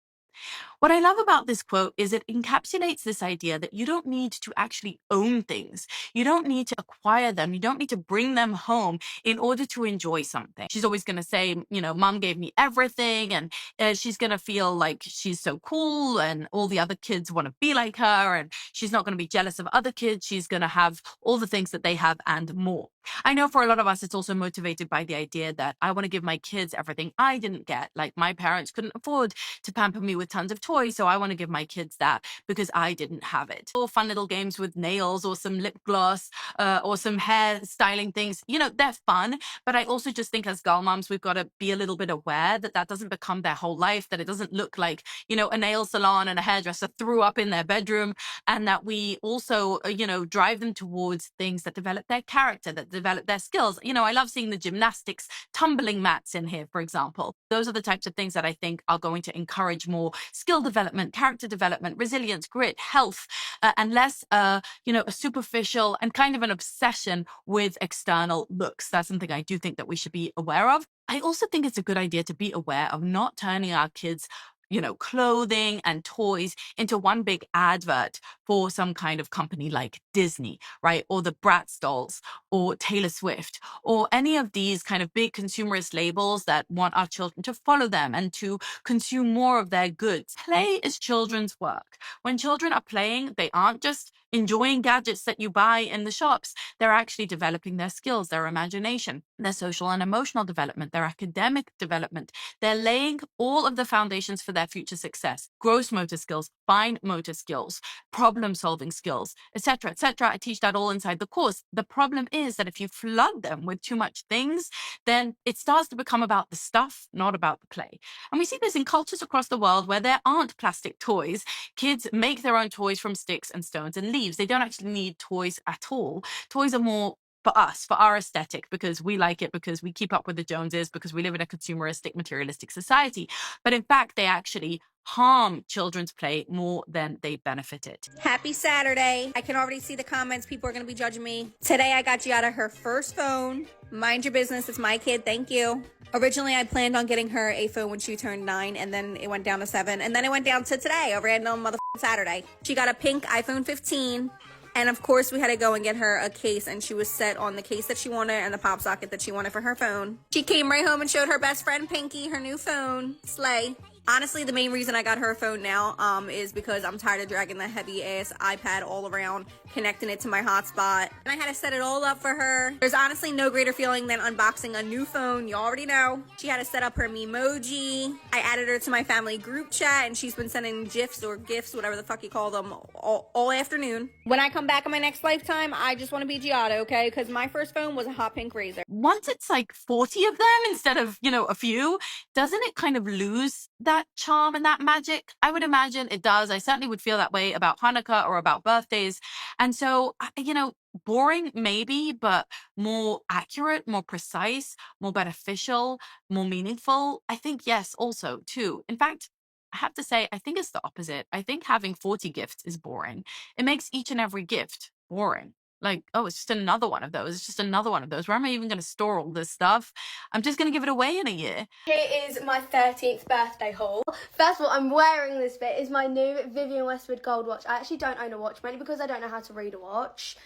What I love about this quote is it encapsulates this idea that you don't need to actually own things. You don't need to acquire them. You don't need to bring them home in order to enjoy something. She's always going to say, mom gave me everything, and she's going to feel like she's so cool and all the other kids want to be like her, and she's not going to be jealous of other kids. She's going to have all the things that they have and more. I know for a lot of us, it's also motivated by the idea that I want to give my kids everything I didn't get. Like my parents couldn't afford to pamper me with tons of toys. toy, so I want to give my kids that because I didn't have it. Or fun little games with nails or some lip gloss or some hair styling things. You know, they're fun, but I also just think as girl moms, we've got to be a little bit aware that that doesn't become their whole life, that it doesn't look like, you know, a nail salon and a hairdresser threw up in their bedroom, and that we also, you know, drive them towards things that develop their character, that develop their skills. You know, I love seeing the gymnastics tumbling mats in here, for example. Those are the types of things that I think are going to encourage more skill development, character development, resilience, grit, health, and less, you know, a superficial and kind of an obsession with external looks. That's something I do think that we should be aware of. I also think it's a good idea to be aware of not turning our kids, you know, clothing and toys into one big advert for some kind of company like Disney, right? Or the Bratz dolls or Taylor Swift or any of these kind of big consumerist labels that want our children to follow them and to consume more of their goods. Play is children's work. When children are playing, they aren't just enjoying gadgets that you buy in the shops. They're actually developing their skills, their imagination, their social and emotional development, their academic development. They're laying all of the foundations for their future success: gross motor skills, fine motor skills, problem solving skills, etc., etc. I teach that all inside the course. The problem is that if you flood them with too much things, then it starts to become about the stuff, not about the play. And we see this in cultures across the world where there aren't plastic toys. Kids make their own toys from sticks and stones and leaves. They don't actually need toys at all. Toys are more for us, for our aesthetic, because we like it, because we keep up with the Joneses, because we live in a consumeristic, materialistic society. But in fact, they actually harm children's play more than they benefit it.
Happy Saturday. I can already see the comments. People are going to be judging me. Today, I got Giada her first phone. Mind your business. It's my kid. Thank you. Originally, I planned on getting her a phone when she turned 9, and then it went down to 7, and then it went down to today, a random motherfucking Saturday. She got a pink iPhone 15. And of course, we had to go and get her a case, and she was set on the case that she wanted and the pop socket that she wanted for her phone. She came right home and showed her best friend Pinky her new phone. Slay. Honestly, the main reason I got her a phone now is because I'm tired of dragging the heavy ass iPad all around, connecting it to my hotspot. And I had to set it all up for her. There's honestly no greater feeling than unboxing a new phone. You already know. She had to set up her Memoji. I added her to my family group chat, and she's been sending GIFs or GIFs, whatever the fuck you call them, all afternoon. When I come back in my next lifetime, I just want to be Giada, okay? Because my first phone was a hot pink Razor.
Once it's like 40 of them instead of, you know, a few, doesn't it kind of lose that charm and that magic? I would imagine it does. I certainly would feel that way about Hanukkah or about birthdays. And so, you know, boring maybe, but more accurate, more precise, more beneficial, more meaningful. I think yes, also too. In fact, I have to say, I think it's the opposite. I think having 40 gifts is boring. It makes each and every gift boring. Like, oh, it's just another one of those. It's just another one of those. Where am I even going to store all this stuff? I'm just going to give it away in a year.
Here is my 13th birthday haul. First of all, I'm wearing this bit. It's my new Vivienne Westwood gold watch. I actually don't own a watch, mainly because I don't know how to read a watch.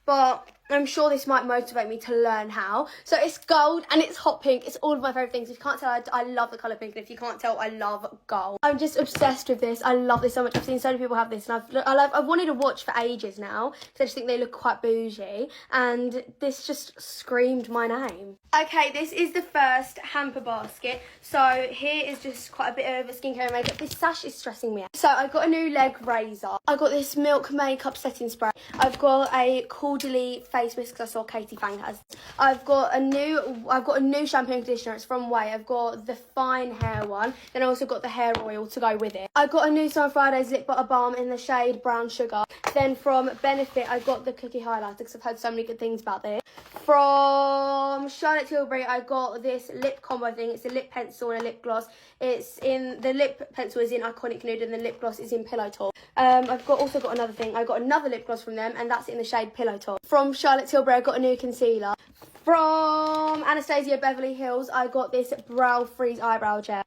But I'm sure this might motivate me to learn how. So it's gold and it's hot pink. It's all of my favourite things. If you can't tell, I love the colour pink. And if you can't tell, I love gold. I'm just obsessed with this. I love this so much. I've seen so many people have this, and I've wanted a watch for ages now, because I just think they look quite bougie. And this just screamed my name. Okay, this is the first hamper basket. So here is just quite a bit of skincare and makeup. This sash is stressing me out. So I got a new leg razor. I got this Milk makeup setting spray. I've got a Cordially face mist because I saw Katie Fang has. I've got a new shampoo and conditioner. It's from Way. I've got the fine hair one. Then I also got the hair oil to go with it. I got a new Summer Fridays lip butter balm in the shade Brown Sugar. Then from Benefit, I got the cookie highlighter because I've heard so many good things about this. From Charlotte Tilbury, I got this lip combo thing. It's a lip pencil and a lip gloss. It's in, the lip pencil is in Iconic Nude and the lip gloss is in Pillow Talk. I've also got another thing. I got another lip gloss from them, and that's in the shade Pillow Talk. From Charlotte Tilbury, I got a new concealer. From Anastasia Beverly Hills, I got this Brow Freeze eyebrow gel.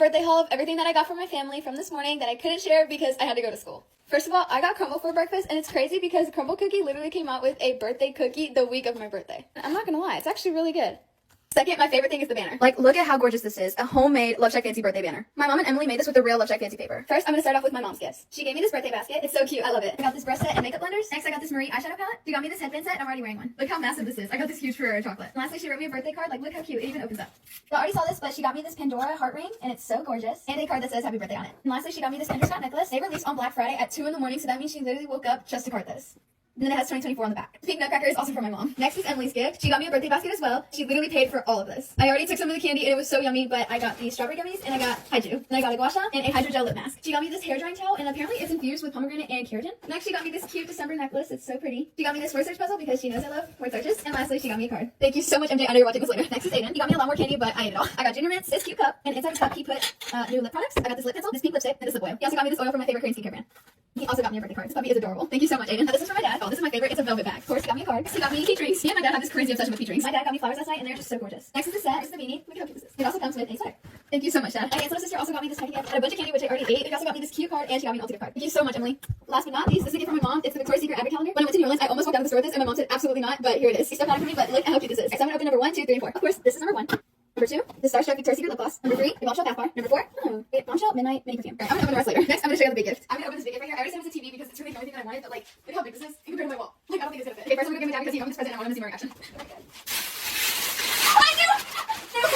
birthday haul of everything that I got from my family from this morning that I couldn't share because I had to go to school. First of all, I got crumble for breakfast, and it's crazy because Crumble Cookie literally came out with a birthday cookie the week of my birthday. I'm not gonna lie, it's actually really good. Second, my favorite thing is the banner. Like, look at how gorgeous this is. A homemade Love Shack Fancy birthday banner. My mom and Emily made this with the real Love Shack Fancy paper. First, I'm gonna start off with my mom's gifts. She gave me this birthday basket. It's so cute. I love it. I got this brush set and makeup blenders. Next, I got this Marie eyeshadow palette. She got me this headband set, and I'm already wearing one. Look how massive this is. I got this huge Ferrero chocolate. And lastly, she wrote me a birthday card. Like, look how cute. It even opens up. I already saw this, but she got me this Pandora heart ring, and it's so gorgeous. And a card that says happy birthday on it. And lastly, she got me this Kendra Scott necklace. They released on Black Friday at 2 in the morning, so that means she literally woke up just to card this. And then it has 2024 on the back. Pink nutcracker is also for my mom. Next is Emily's gift. She got me a birthday basket as well. She literally paid for all of this. I already took some of the candy and it was so yummy, but I got these strawberry gummies and I got Haiju. And I got a gua sha and a hydrogel lip mask. She got me this hair drying towel and apparently it's infused with pomegranate and keratin. Next, she got me this cute December necklace. It's so pretty. She got me this word search puzzle because she knows I love word searches. And lastly, she got me a card. Thank you so much, MJ. I know you're watching this later. Next is Aiden. He got me a lot more candy, but I ate it all. I got Junior Mints, this cute cup, and inside the cup he put new lip products. I got this lip pencil, this pink lipstick, and this lip oil. He also got me this oil from my favorite Korean skincare brand. He also got me a birthday card. This puppy is adorable. Thank you so much, Aiden. Now, this is for my dad. Oh, this is my favorite. It's a velvet bag. Of course, he got me a card. He got me tea drinks. Me and my dad have this crazy obsession with tea drinks. My dad got me flowers last night, and they're just so gorgeous. Next is the set. This is the beanie. Look how cute this is. It also comes with a sweater. Thank you so much, Dad. My aunt's little sister also got me this tiny gift and a bunch of candy, which I already ate. She also got me this cute card, and she got me an Ulta gift card. Thank you so much, Emily. Last but not least, this is a gift from my mom. It's the Victoria's Secret advent calendar. When I went to New Orleans, I almost walked out of the store with this, and my mom said absolutely not, but here it is. She stuck it out for me, but look how cute this is. So I'm gonna open number 1, 2, 3, and 4. Of course, this is number 1. Number 2, the Starstruck Victoria's Secret lip gloss. Number 3, the Bombshell bath bar. Number 4, Bombshell Midnight Mini Perfume. Alright, I'm gonna open the rest later. Next, I'm gonna show you the big gift. I'm gonna open this big gift right here. I already said it's a TV because it's really the only thing that I wanted, but like, look how big this is compared to my wall. Like, I don't think it's gonna fit. Okay, first I'm gonna give my dad because he got me this present and I want him to see my reaction. Oh, I do! No!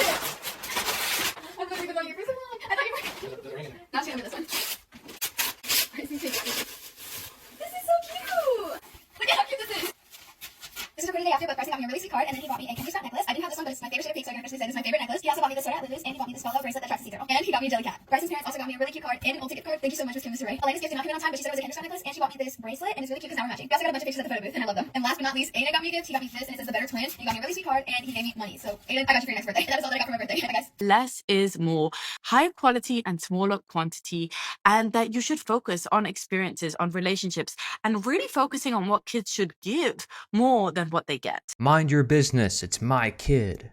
I've literally been wanting your present. I thought you were. Now she's gonna open this one. Alright, this is so cute! Look at how cute this is! This is recorded the day after, but Bryson got me a really sweet card, and then he bought me a Kendra Scott necklace. I didn't have this one, but it's my favorite shade of pink, so I can actually say this is my favorite necklace. He also bought me this sweater at Lulu's, and he bought me this follow bracelet that tracks the sea turtle. And he got me a jelly cat. Bryson's parents also got me a really cute card and an Ulta gift card. Thank you so much, Miss Kim and Mr. Ray. Elena's gift did not come in on time, but she said it was a Kendra Scott necklace, and she bought me this bracelet, and it's really cute because now we're matching. We also got a bunch of pictures at the photo booth, and I love them. And last but not least, Aiden got me a gift. He got me this, and it says the Better Twin. He got me a really sweet card, and he gave me money. So Aiden, I got you for your next birthday. And that is all that I got for my birthday. Bye, guys.
Less is more, high quality and smaller quantity, and that you should focus on experiences, on relationships, and really focusing on what kids should give more than what they get.
Mind your business, it's my kid.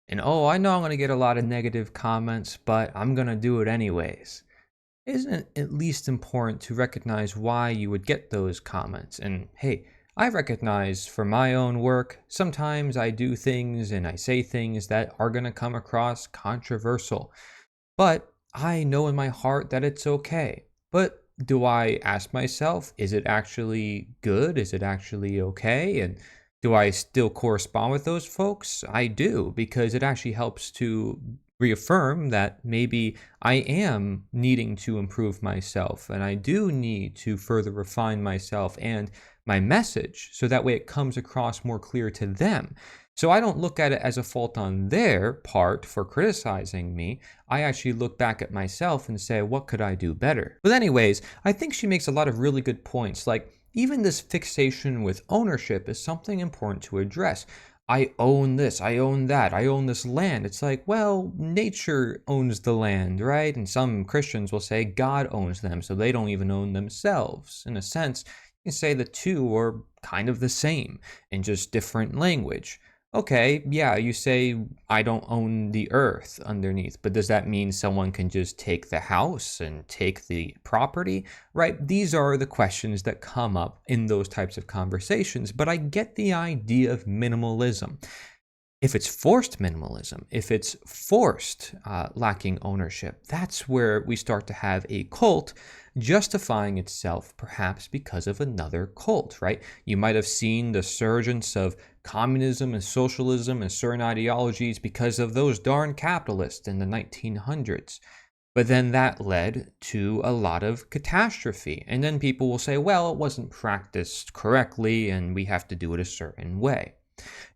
And oh, I know I'm going to get a lot of negative comments, but I'm going to do it anyways. Isn't it at least important to recognize why you would get those comments? And hey, I recognize for my own work, sometimes I do things and I say things that are going to come across controversial. But I know in my heart that it's okay. But do I ask myself, is it actually good? Is it actually okay? And do I still correspond with those folks? I do, because it actually helps to reaffirm that maybe I am needing to improve myself and I do need to further refine myself and my message so that way it comes across more clear to them. So I don't look at it as a fault on their part for criticizing me. I actually look back at myself and say, what could I do better? But anyways, I think she makes a lot of really good points. Like, even this fixation with ownership is something important to address. I own this, I own that, I own this land. It's like, well, nature owns the land, right? And some Christians will say God owns them, so they don't even own themselves. In a sense, you can say the two are kind of the same in just different language. Okay, yeah, you say I don't own the earth underneath, but does that mean someone can just take the house and take the property, right? These are the questions that come up in those types of conversations, but I get the idea of minimalism. If it's forced minimalism, if it's forced lacking ownership, that's where we start to have a cult justifying itself perhaps because of another cult, right? You might have seen the surgence of communism and socialism and certain ideologies because of those darn capitalists in the 1900s. But then that led to a lot of catastrophe. And then people will say, well, it wasn't practiced correctly and we have to do it a certain way.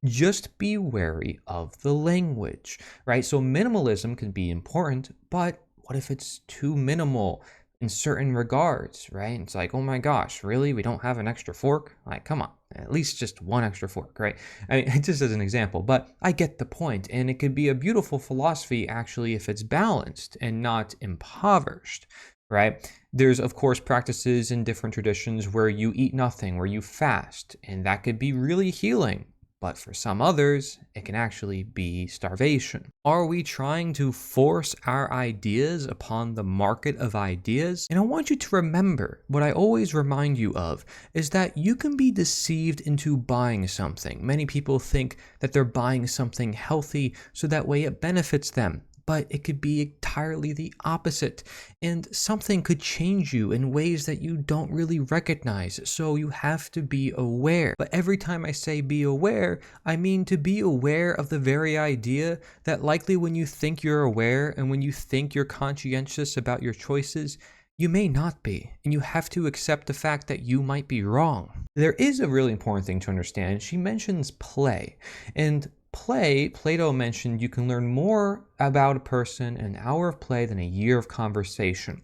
Just be wary of the language, right? So minimalism can be important, but what if it's too minimal in certain regards, right? It's like, oh my gosh, really? We don't have an extra fork? Like, come on, at least just one extra fork, right? I mean, just as an example, but I get the point, and it could be a beautiful philosophy actually if it's balanced and not impoverished, right? There's, of course, practices in different traditions where you eat nothing, where you fast, and that could be really healing. But for some others, it can actually be starvation. Are we trying to force our ideas upon the market of ideas? And I want you to remember, what I always remind you of, is that you can be deceived into buying something. Many people think that they're buying something healthy so that way it benefits them. But it could be entirely the opposite, and something could change you in ways that you don't really recognize, so you have to be aware. But every time I say be aware, I mean to be aware of the very idea that likely when you think you're aware and when you think you're conscientious about your choices, you may not be, and you have to accept the fact that you might be wrong. There is a really important thing to understand. She mentions play, and play, Plato mentioned you can learn more about a person in an hour of play than a year of conversation.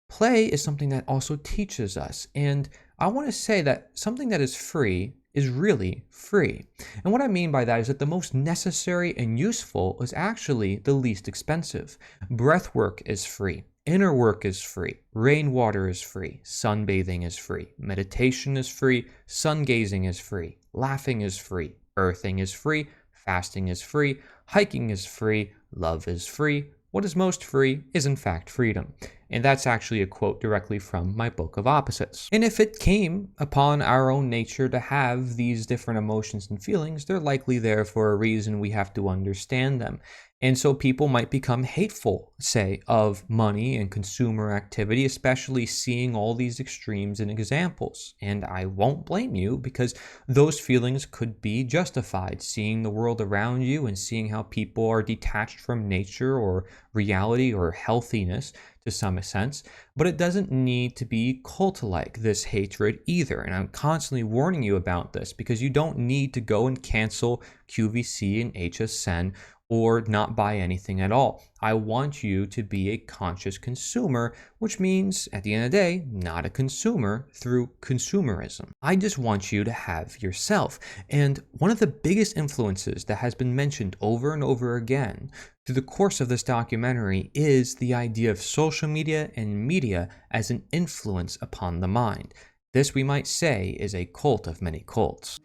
Play is something that also teaches us, and I want to say that something that is free is really free. And what I mean by that is that the most necessary and useful is actually the least expensive. Breath work is free. Inner work is free. Rainwater is free. Sunbathing is free. Meditation is free. Sun gazing is free. Laughing is free. Earthing is free. Fasting is free, hiking is free, love is free. What is most free is in fact freedom. And that's actually a quote directly from my book of opposites. And if it came upon our own nature to have these different emotions and feelings, they're likely there for a reason. We have to understand them. And so people might become hateful, say, of money and consumer activity, especially seeing all these extremes and examples. And I won't blame you, because those feelings could be justified, seeing the world around you and seeing how people are detached from nature or reality or healthiness to some sense. But it doesn't need to be cult-like, this hatred either. And I'm constantly warning you about this, because you don't need to go and cancel QVC and HSN or not buy anything at all. I want you to be a conscious consumer, which means, at the end of the day, not a consumer through consumerism. I just want you to have yourself. And one of the biggest influences that has been mentioned over and over again through the course of this documentary is the idea of social media and media as an influence upon the mind. This, we might say, is a cult of many cults.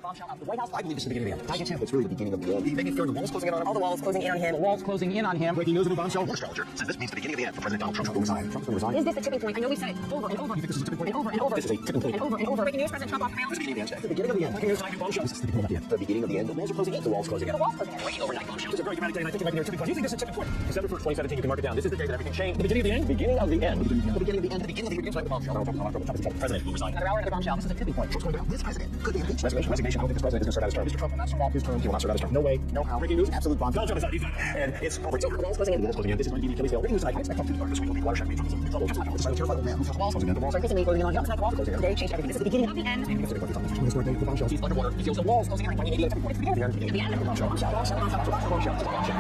The White House, I believe this is the beginning of the end. I can tell it's really the beginning of the end. He's making sure the walls closing in on him. All the walls closing in on him. The walls closing in on him. Breaking news, a new bombshell. One astrologer says this means the beginning of the end for President Donald Trump. Trump will resign. Trump's going to resign. Is this a tipping point? I know we've said it over and over. You think this is a tipping point? And over and over. This is a tipping point. And over and over. Breaking news, President Trump off panel. This is the beginning of the end. The beginning of the end. Breaking news, a new bombshell. This is the beginning of the end. The beginning of the end. The walls are closing in. The walls closing in. The walls closing in. Breaking overnight bombshell. This is a very dramatic day, and I think it might be a tipping point. You think this is a tipping point? December 1st, 2017. You can mark it down. This is the day that everything changed. The beginning of the end. Beginning of the end. The beginning of the end. The beginning of the end. The bombshell. Trump, President will resign. Another hour, another bombshell. This is a tipping point. Trump's going down. This president could be impeached. Resignation. I don't think this president is going to serve out his term. Mr. Trump will not serve out his term. He will not serve out his term. No way. No how. Breaking news. Absolute bomb. Donald Trump is out. He's out. And it's over. The walls closing in. The walls closing in. This is going to be Achilles heel. Breaking news tonight. I expect Trump to start this week will be watershed. Trump is in trouble. Trump is a terrified old man. The walls closing in. The walls are increasingly closing in on him. Tonight, the walls closing in. Today changed everything. This is the beginning of the end. The bombshell. He's underwater. He feels the walls closing in. It's the beginning of the end. The end of the bombshell.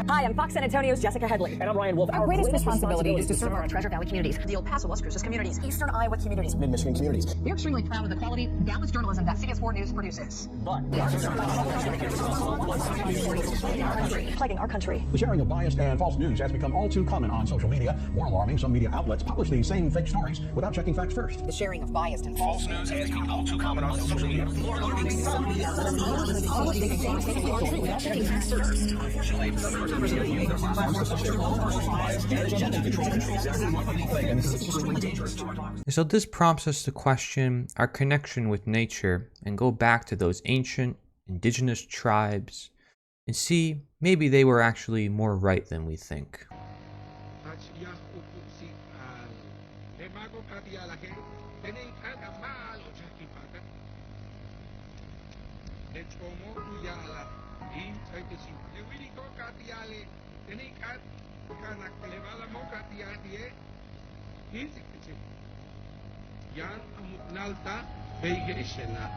Hi, I'm Fox San Antonio's Jessica Headley.
And I'm Ryan Wolf.
Our greatest responsibility is to serve our Treasure Valley communities,
the El Paso, Las Cruces communities,
Eastern Iowa communities,
Mid-Michigan communities.
We're extremely proud of the quality, balanced journalism that CBS 4 News produces.
But
plaguing our country.
the sharing of biased and false news has become all too common on social media. More alarming, some media outlets publish these same fake stories without checking facts first.
The sharing of biased and false news
has become all too common on social media. More alarming, some media
So this prompts us to question our connection with nature and go back to those ancient indigenous tribes and see maybe they were actually more right than we think.
Yan amuknalta bege ishena.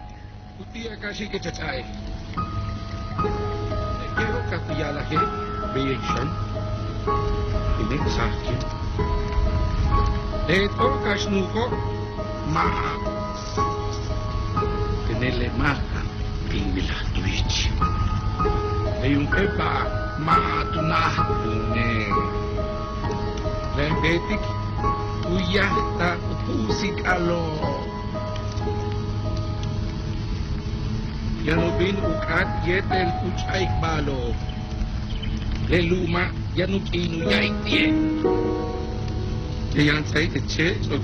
Utia kashi ke chachai. Kero katiyala ke bege ishen. Inek sakin. Eto kashnuko ma. Tenele maha pingila twitch. Leyun pepa ma tunah ne. Lebetik uyahta upusik alo. Yanubin ukat yetel uchaik balo. Leluma yanupinu yaitie. Yayansai the church of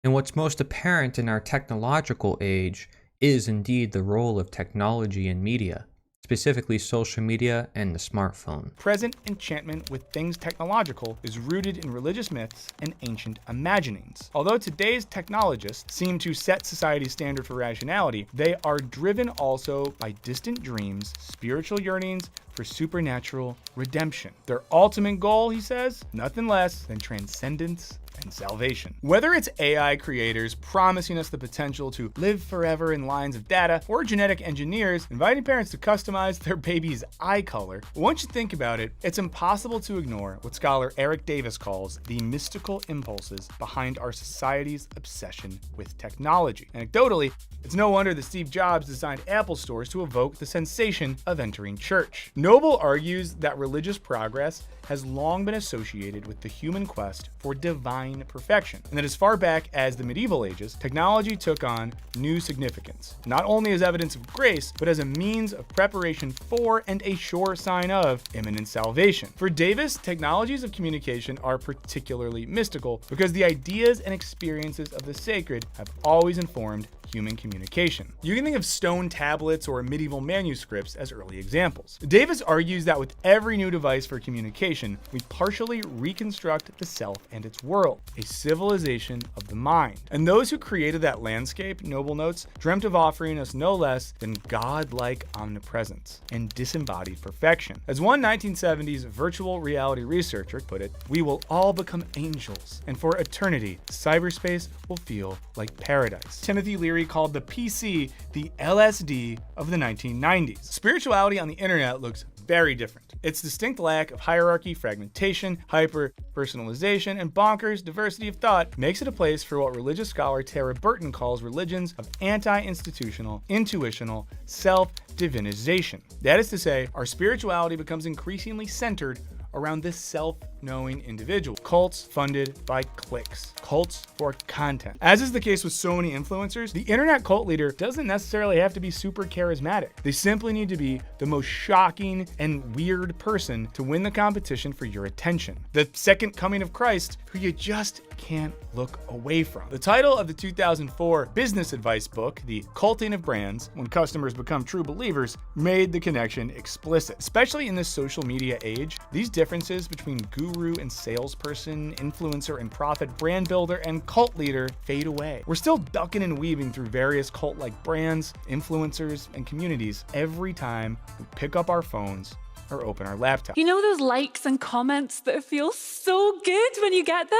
And what's most apparent in our technological age is indeed the role of technology in media, specifically social media and the smartphone.
Present enchantment with things technological is rooted in religious myths and ancient imaginings. Although today's technologists seem to set society's standard for rationality, they are driven also by distant dreams, spiritual yearnings for supernatural redemption. Their ultimate goal, he says, nothing less than transcendence and salvation. Whether it's AI creators promising us the potential to live forever in lines of data, or genetic engineers inviting parents to customize their baby's eye color, once you think about it, it's impossible to ignore what scholar Eric Davis calls the mystical impulses behind our society's obsession with technology. Anecdotally, it's no wonder that Steve Jobs designed Apple stores to evoke the sensation of entering church. Noble argues that religious progress has long been associated with the human quest for divine perfection, and that as far back as the medieval ages, technology took on new significance, not only as evidence of grace, but as a means of preparation for and a sure sign of imminent salvation. For Davis, technologies of communication are particularly mystical because the ideas and experiences of the sacred have always informed human communication. You can think of stone tablets or medieval manuscripts as early examples. Davis argues that with every new device for communication, we partially reconstruct the self and its world, a civilization of the mind. And those who created that landscape, Noble notes, dreamt of offering us no less than God-like omnipresence and disembodied perfection. As one 1970s virtual reality researcher put it, we will all become angels, and for eternity, cyberspace will feel like paradise. Timothy Leary called the PC the LSD of the 1990s. Spirituality on the internet looks very different. Its distinct lack of hierarchy, fragmentation, hyper-personalization, and bonkers diversity of thought makes it a place for what religious scholar Tara Burton calls religions of anti-institutional, intuitional, self-divinization. That is to say, our spirituality becomes increasingly centered around this self-knowing individual. Cults funded by clicks. Cults for content. As is the case with so many influencers, the internet cult leader doesn't necessarily have to be super charismatic. They simply need to be the most shocking and weird person to win the competition for your attention. The second coming of Christ, who you just can't look away from. The title of the 2004 business advice book, The Culting of Brands, When Customers Become True Believers, made the connection explicit. Especially in this social media age, these differences between guru and salesperson, influencer and prophet, brand builder and cult leader fade away. We're still ducking and weaving through various cult-like brands, influencers, and communities every time we pick up our phones or open our laptop.
You know those likes and comments that feel so good when you get them?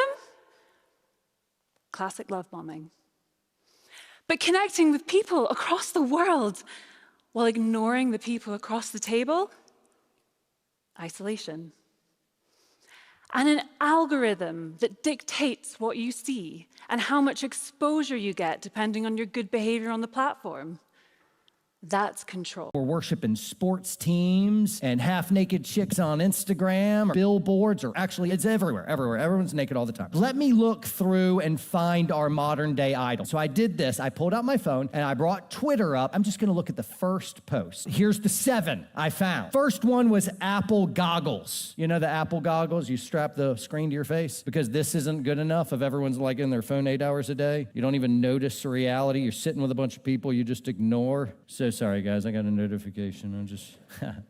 Classic love bombing. But connecting with people across the world while ignoring the people across the table? Isolation. And an algorithm that dictates what you see and how much exposure you get depending on your good behavior on the platform. That's control.
We're worshiping sports teams and half-naked chicks on Instagram, or billboards, or actually it's everywhere. Everyone's naked all the time. Let me look through and find our modern day idol. So I did this. I pulled out my phone and I brought Twitter up. I'm just going to look at the first post. Here's the 7 I found. First one was Apple goggles. You know the Apple goggles? You strap the screen to your face because this isn't good enough if everyone's like in their phone 8 hours a day. You don't even notice the reality. You're sitting with a bunch of people you just ignore. So sorry, guys, I got a notification. I'm just,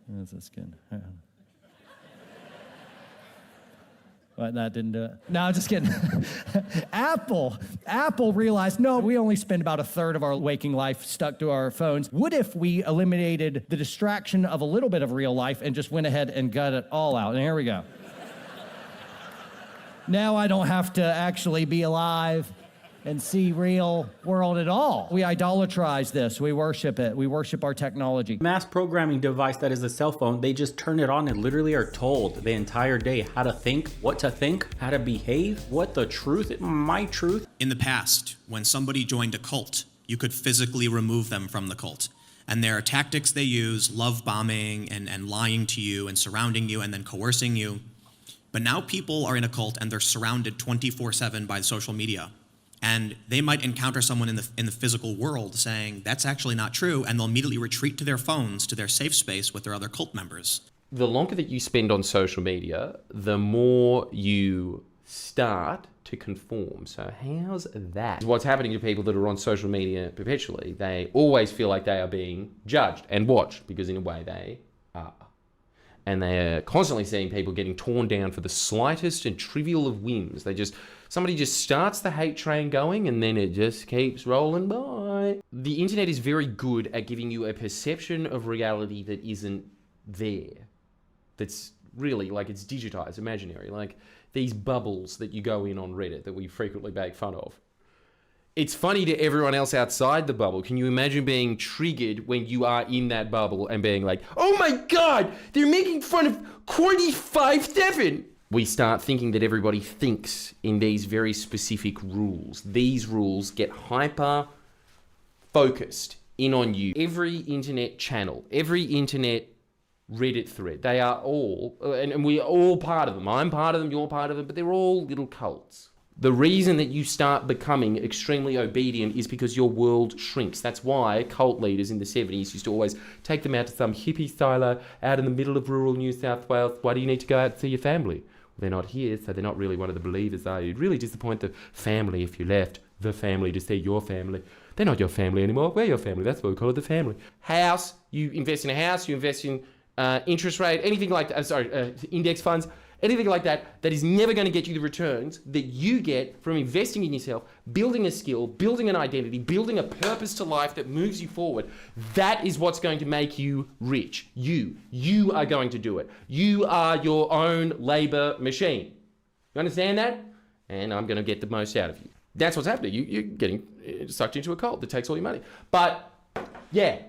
that's good. What, that didn't do it? No, I'm just kidding. Apple realized, no, we only spend about 1/3 of our waking life stuck to our phones. What if we eliminated the distraction of a little bit of real life and just went ahead and got it all out? And here we go. Now I don't have to actually be alive and see real world at all. We idolatrize this. We worship it. We worship our technology.
Mass programming device that is a cell phone, they just turn it on and literally are told the entire day how to think, what to think, how to behave, what the truth, my truth.
In the past, when somebody joined a cult, you could physically remove them from the cult. And there are tactics they use, love bombing and lying to you and surrounding you and then coercing you. But now people are in a cult and they're surrounded 24/7 by social media. And they might encounter someone in the physical world saying, that's actually not true, and they'll immediately retreat to their phones, to their safe space with their other cult members.
The longer that you spend on social media, the more you start to conform. So how's that? What's happening to people that are on social media perpetually, they always feel like they are being judged and watched, because in a way they are. And they're constantly seeing people getting torn down for the slightest and trivial of whims. Somebody just starts the hate train going, and then it just keeps rolling by. The internet is very good at giving you a perception of reality that isn't there. That's really, like, it's digitized, imaginary. Like these bubbles that you go in on Reddit that we frequently make fun of. It's funny to everyone else outside the bubble. Can you imagine being triggered when you are in that bubble and being like, oh my God, they're making fun of Cordy 5'7"? We start thinking that everybody thinks in these very specific rules. These rules get hyper focused in on you. Every internet channel, every internet Reddit thread, they are all, and we're all part of them. I'm part of them, you're part of them, but they're all little cults. The reason that you start becoming extremely obedient is because your world shrinks. That's why cult leaders in the 70s used to always take them out to some hippie silo out in the middle of rural New South Wales. Why do you need to go out and see your family? Well, they're not here, so they're not really one of the believers, are you? You'd really disappoint the family if you left the family to see your family. They're not your family anymore. We're your family. That's why we call it the family. House, you invest in a house, you invest in interest rate, anything like that, index funds, anything like that, that is never going to get you the returns that you get from investing in yourself, building a skill, building an identity, building a purpose to life that moves you forward. That is what's going to make you rich. You are going to do it. You are your own labor machine. You understand that? And I'm going to get the most out of you. That's what's happening. You're getting sucked into a cult that takes all your money. But yeah,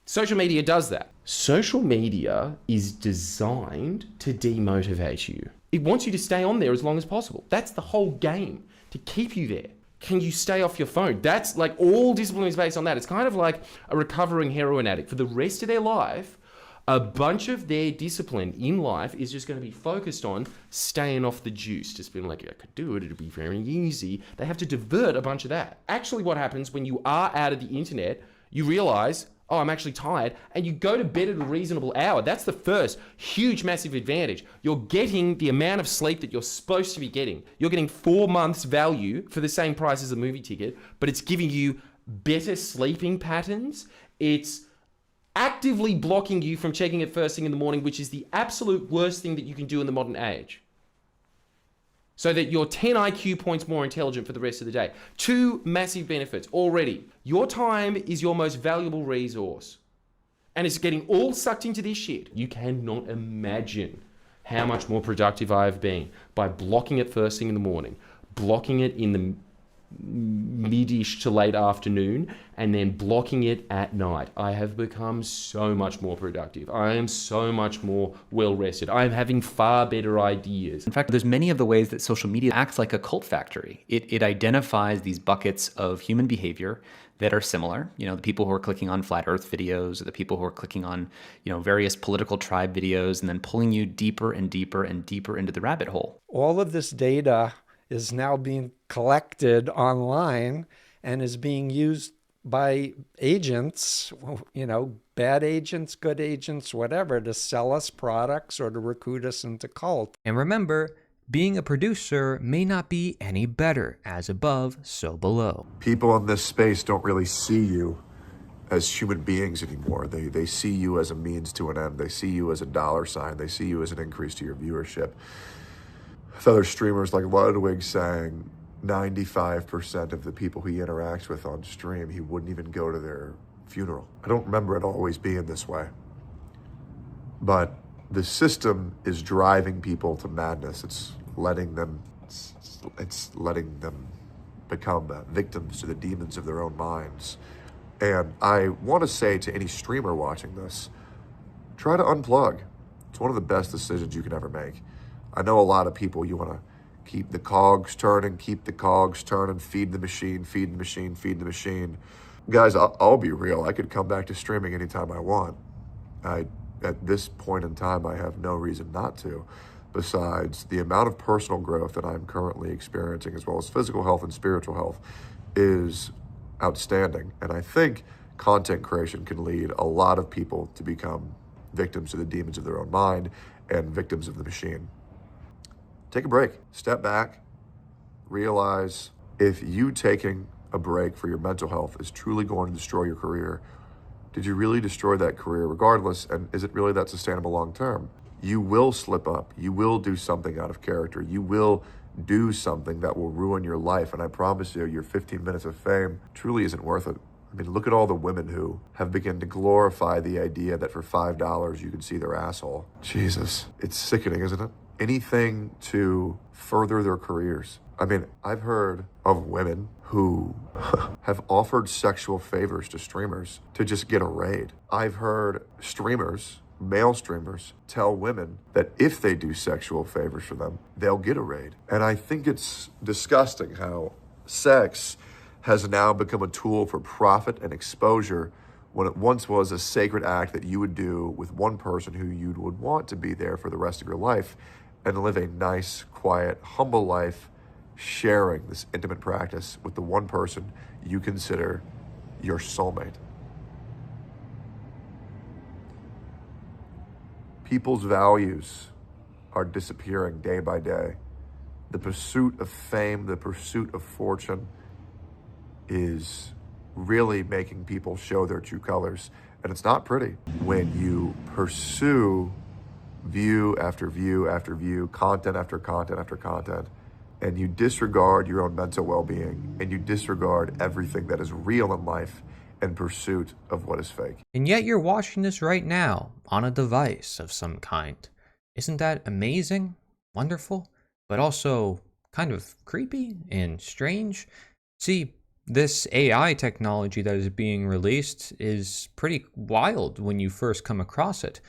social media does that. Social media is designed to demotivate you. It wants you to stay on there as long as possible. That's the whole game, to keep you there. Can you stay off your phone? That's like, all discipline is based on that. It's kind of like a recovering heroin addict. For the rest of their life, a bunch of their discipline in life is just going to be focused on staying off the juice. Just being like, I could do it, it'll be very easy. They have to divert a bunch of that. Actually, what happens when you are out of the internet, you realize, oh, I'm actually tired, and you go to bed at a reasonable hour. That's the first huge, massive advantage. You're getting the amount of sleep that you're supposed to be getting. You're getting 4 months value for the same price as a movie ticket, but it's giving you better sleeping patterns. It's actively blocking you from checking it first thing in the morning, which is the absolute worst thing that you can do in the modern age. So that you're 10 IQ points more intelligent for the rest of the day. 2 massive benefits already. Your time is your most valuable resource. And it's getting all sucked into this shit. You cannot imagine how much more productive I've been by blocking it first thing in the morning, blocking it in the mid-ish to late afternoon, and then blocking it at night. I have become so much more productive. I am so much more well-rested. I am having far better ideas.
In fact, there's many of the ways that social media acts like a cult factory. It identifies these buckets of human behavior that are similar. You know, the people who are clicking on flat earth videos, or the people who are clicking on, you know, various political tribe videos, and then pulling you deeper and deeper and deeper into the rabbit hole.
All of this data is now being collected online and is being used by agents, you know, bad agents, good agents, whatever, to sell us products or to recruit us into cult.
And remember, being a producer may not be any better. As above, so below.
People in this space don't really see you as human beings anymore. They see you as a means to an end. They see you as a dollar sign. They see you as an increase to your viewership. With other streamers like Ludwig saying 95% of the people he interacts with on stream, he wouldn't even go to their funeral. I don't remember it always being this way. But the system is driving people to madness. It's letting them become victims to the demons of their own minds. And I want to say to any streamer watching this, try to unplug. It's one of the best decisions you can ever make. I know a lot of people, you want to keep the cogs turning, feed the machine, feed the machine, feed the machine. Guys, I'll be real. I could come back to streaming anytime I want. At this point in time, I have no reason not to. besides the amount of personal growth that I'm currently experiencing, as well as physical health and spiritual health, is outstanding. And I think content creation can lead a lot of people to become victims to the demons of their own mind and victims of the machine. Take a break, step back, realize if you taking a break for your mental health is truly going to destroy your career, did you really destroy that career regardless? And is it really that sustainable long term? You will slip up. You will do something out of character. You will do something that will ruin your life. And I promise you, your 15 minutes of fame truly isn't worth it. I mean, look at all the women who have begun to glorify the idea that for $5 you can see their asshole. Jesus, it's sickening, isn't it? Anything to further their careers. I mean, I've heard of women who have offered sexual favors to streamers to just get a raid. I've heard streamers, male streamers, tell women that if they do sexual favors for them, they'll get a raid. And I think it's disgusting how sex has now become a tool for profit and exposure when it once was a sacred act that you would do with one person who you would want to be there for the rest of your life and live a nice, quiet, humble life, sharing this intimate practice with the one person you consider your soulmate. People's values are disappearing day by day. The pursuit of fame, the pursuit of fortune is really making people show their true colors. And it's not pretty when you pursue view after view after view, content after content after content, and you disregard your own mental well-being, and you disregard everything that is real in life in pursuit of what is fake.
And yet you're watching this right now on a device of some kind. Isn't that amazing, wonderful, but also kind of creepy and strange? See, this AI technology that is being released is pretty wild when you first come across it.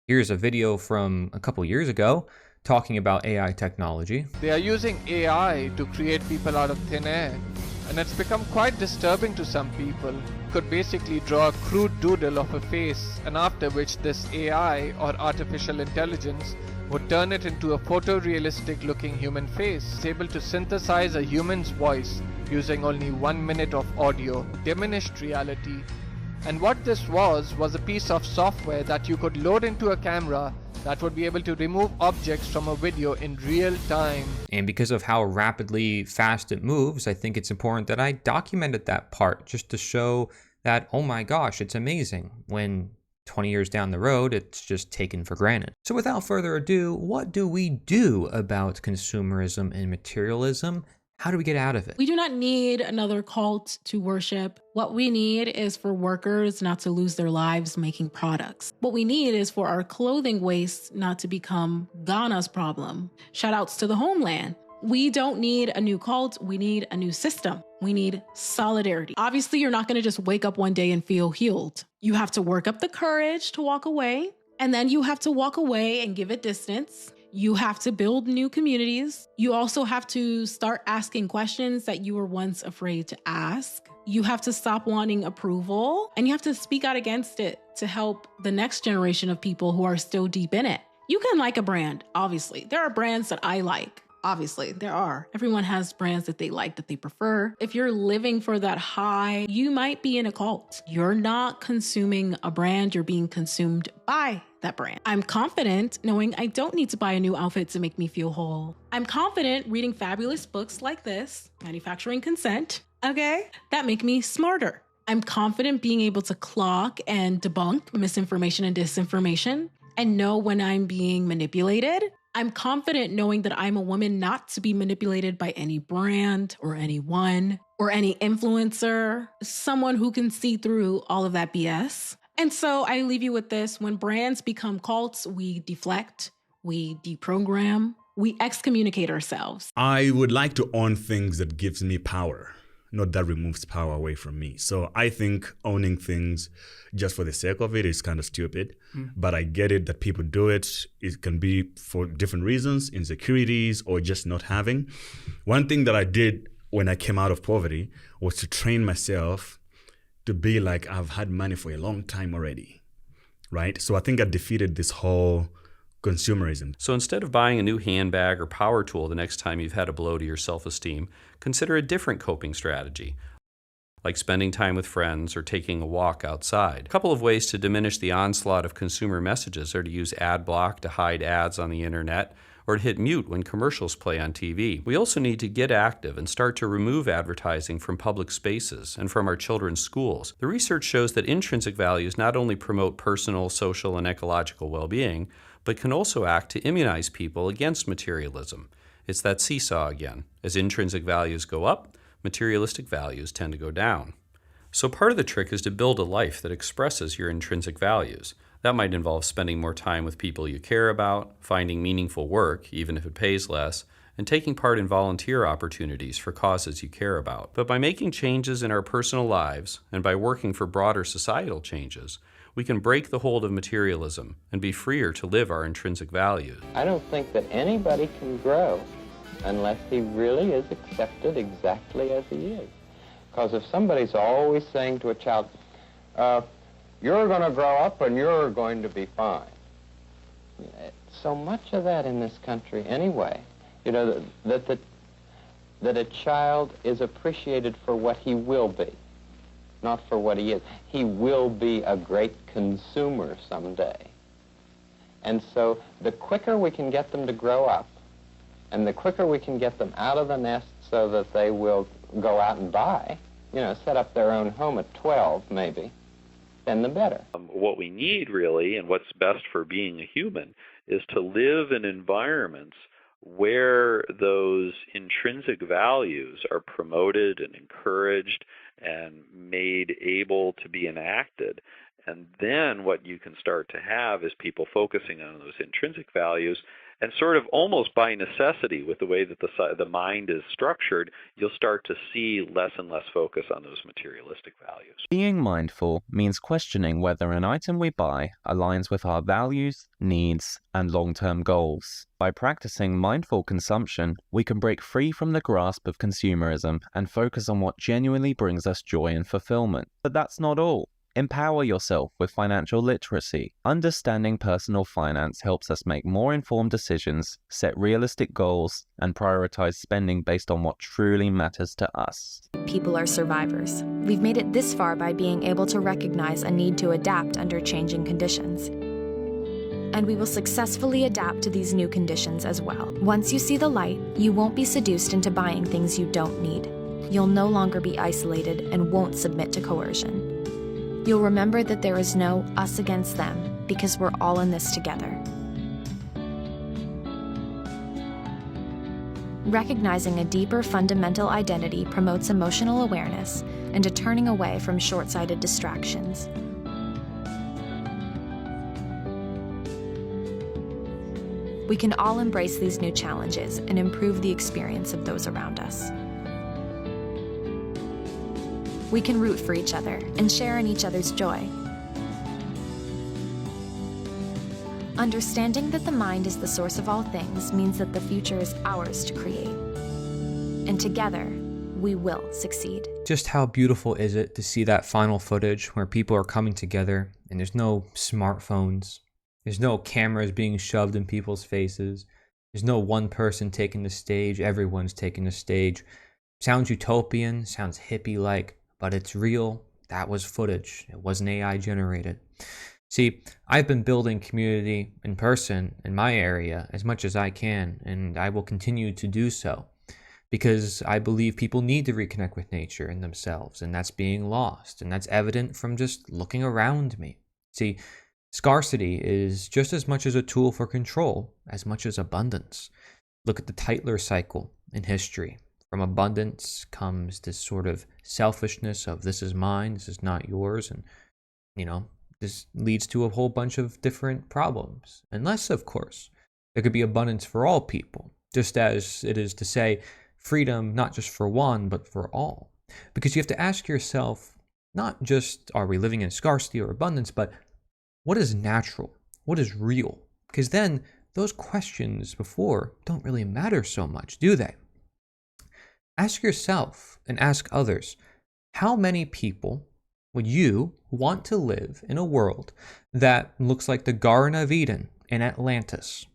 Here's a video from a couple years ago talking about AI technology.
They are using AI to create people out of thin air, and it's become quite disturbing to some people. You could basically draw a crude doodle of a face, and after which this AI or artificial intelligence would turn it into a photorealistic looking human face. It's able to synthesize a human's voice using only 1 minute of audio, diminished reality. And what this was a piece of software that you could load into a camera that would be able to remove objects from a video in real time.
And because of how rapidly fast it moves, I think it's important that I documented that part just to show that, oh my gosh, it's amazing, when 20 years down the road, it's just taken for granted. So without further ado, what do we do about consumerism and materialism? How do we get out of it?
We do not need another cult to worship. What we need is for workers not to lose their lives making products. What we need is for our clothing waste not to become Ghana's problem. Shout outs to the homeland. We don't need a new cult. We need a new system. We need solidarity. Obviously, you're not going to just wake up one day and feel healed. You have to work up the courage to walk away, and then you have to walk away and give it distance. You have to build new communities. You also have to start asking questions that you were once afraid to ask. You have to stop wanting approval, and you have to speak out against it to help the next generation of people who are still deep in it. You can like a brand, obviously. There are brands that I like. Obviously, there are. Everyone has brands that they like, that they prefer. If you're living for that high, you might be in a cult. You're not consuming a brand, you're being consumed by that brand. I'm confident knowing I don't need to buy a new outfit to make me feel whole. I'm confident reading fabulous books like this, Manufacturing Consent, okay, that make me smarter. I'm confident being able to clock and debunk misinformation and disinformation and know when I'm being manipulated. I'm confident knowing that I'm a woman not to be manipulated by any brand or anyone or any influencer, someone who can see through all of that BS. And so I leave you with this. When brands become cults, we deflect, we deprogram, we excommunicate ourselves.
I would like to own things that gives me power, not that removes power away from me. So I think owning things just for the sake of it is kind of stupid, but I get it that people do it. It can be for different reasons, insecurities or just not having. One thing that I did when I came out of poverty was to train myself to be like, I've had money for a long time already, right? So I think I defeated this whole consumerism.
So instead of buying a new handbag or power tool the next time you've had a blow to your self-esteem, consider a different coping strategy, like spending time with friends or taking a walk outside. A couple of ways to diminish the onslaught of consumer messages are to use ad block to hide ads on the internet, or to hit mute when commercials play on TV. We also need to get active and start to remove advertising from public spaces and from our children's schools. The research shows that intrinsic values not only promote personal, social, and ecological well-being, but can also act to immunize people against materialism. It's that seesaw again. As intrinsic values go up, materialistic values tend to go down. So part of the trick is to build a life that expresses your intrinsic values. That might involve spending more time with people you care about, finding meaningful work, even if it pays less, and taking part in volunteer opportunities for causes you care about. But by making changes in our personal lives, and by working for broader societal changes, we can break the hold of materialism and be freer to live our intrinsic values.
I don't think that anybody can grow unless he really is accepted exactly as he is. Because if somebody's always saying to a child, you're going to grow up and you're going to be fine. So much of that in this country anyway, you know, that a child is appreciated for what he will be, not for what he is. He will be a great consumer someday. And so the quicker we can get them to grow up, and the quicker we can get them out of the nest so that they will go out and buy, you know, set up their own home at 12 maybe, then the better.
What we need really, and what's best for being a human, is to live in environments where those intrinsic values are promoted and encouraged and made able to be enacted. And then what you can start to have is people focusing on those intrinsic values, and sort of almost by necessity, with the way that the mind is structured, you'll start to see less and less focus on those materialistic values.
Being mindful means questioning whether an item we buy aligns with our values, needs, and long-term goals. By practicing mindful consumption, we can break free from the grasp of consumerism and focus on what genuinely brings us joy and fulfillment. But that's not all. Empower yourself with financial literacy. Understanding personal finance helps us make more informed decisions, set realistic goals, and prioritize spending based on what truly matters to us.
People are survivors. We've made it this far by being able to recognize a need to adapt under changing conditions. And we will successfully adapt to these new conditions as well. Once you see the light, you won't be seduced into buying things you don't need. You'll no longer be isolated and won't submit to coercion. You'll remember that there is no us against them, because we're all in this together. Recognizing a deeper fundamental identity promotes emotional awareness and a turning away from short-sighted distractions. We can all embrace these new challenges and improve the experience of those around us. We can root for each other and share in each other's joy. Understanding that the mind is the source of all things means that the future is ours to create. And together, we will succeed.
Just how beautiful is it to see that final footage where people are coming together and there's no smartphones, there's no cameras being shoved in people's faces, there's no one person taking the stage, everyone's taking the stage. Sounds utopian, sounds hippie-like, but it's real. That was footage. It wasn't AI generated. See, I've been building community in person in my area as much as I can, and I will continue to do so because I believe people need to reconnect with nature and themselves, and that's being lost, and that's evident from just looking around me. See, scarcity is just as much as a tool for control as much as abundance. Look at the Tytler cycle in history. From abundance comes this sort of selfishness of this is mine, this is not yours, and, you know, this leads to a whole bunch of different problems. Unless, of course, there could be abundance for all people, just as it is to say freedom not just for one, but for all. Because you have to ask yourself, not just are we living in scarcity or abundance, but what is natural? What is real? Because then those questions before don't really matter so much, do they? Ask yourself and ask others, how many people would you want to live in a world that looks like the Garden of Eden in Atlantis.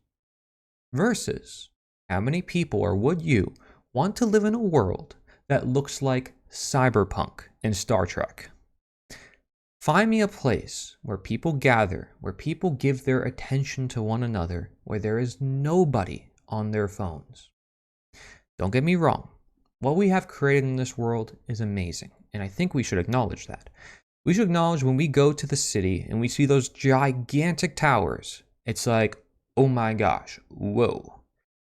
Versus, how many people or would you want to live in a world that looks like cyberpunk in Star Trek? Find me a place where people gather, where people give their attention to one another, where there is nobody on their phones. Don't get me wrong. What we have created in this world is amazing, and I think we should acknowledge that. We should acknowledge when we go to the city and we see those gigantic towers, it's like, oh my gosh, whoa.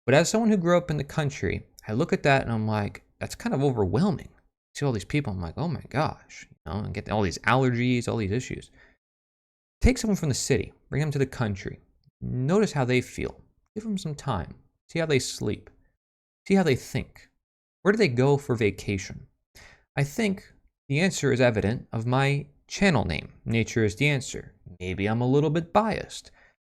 But as someone who grew up in the country, I look at that and I'm like, that's kind of overwhelming. I see all these people, I'm like, oh my gosh, and get all these allergies, all these issues. Take someone from the city, bring them to the country. Notice how they feel. Give them some time. See how they sleep. See how they think. Where do they go for vacation? I think the answer is evident of my channel name, Nature is the Answer. Maybe I'm a little bit biased,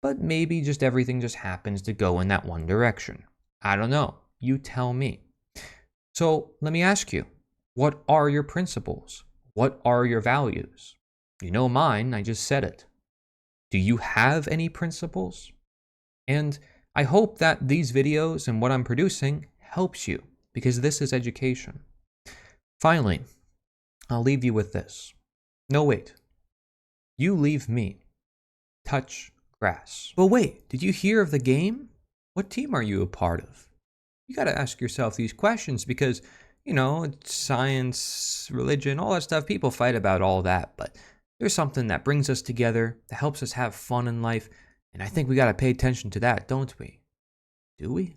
but maybe just everything just happens to go in that one direction. I don't know. You tell me. So let me ask you, what are your principles? What are your values? You know mine, I just said it. Do you have any principles? And I hope that these videos and what I'm producing helps you, because this is education. Finally, I'll leave you with this. No, wait. You leave me. Touch grass. But wait, did you hear of the game? What team are you a part of? You gotta ask yourself these questions because, it's science, religion, all that stuff. People fight about all that, but there's something that brings us together, that helps us have fun in life, and I think we gotta pay attention to that, don't we? Do we?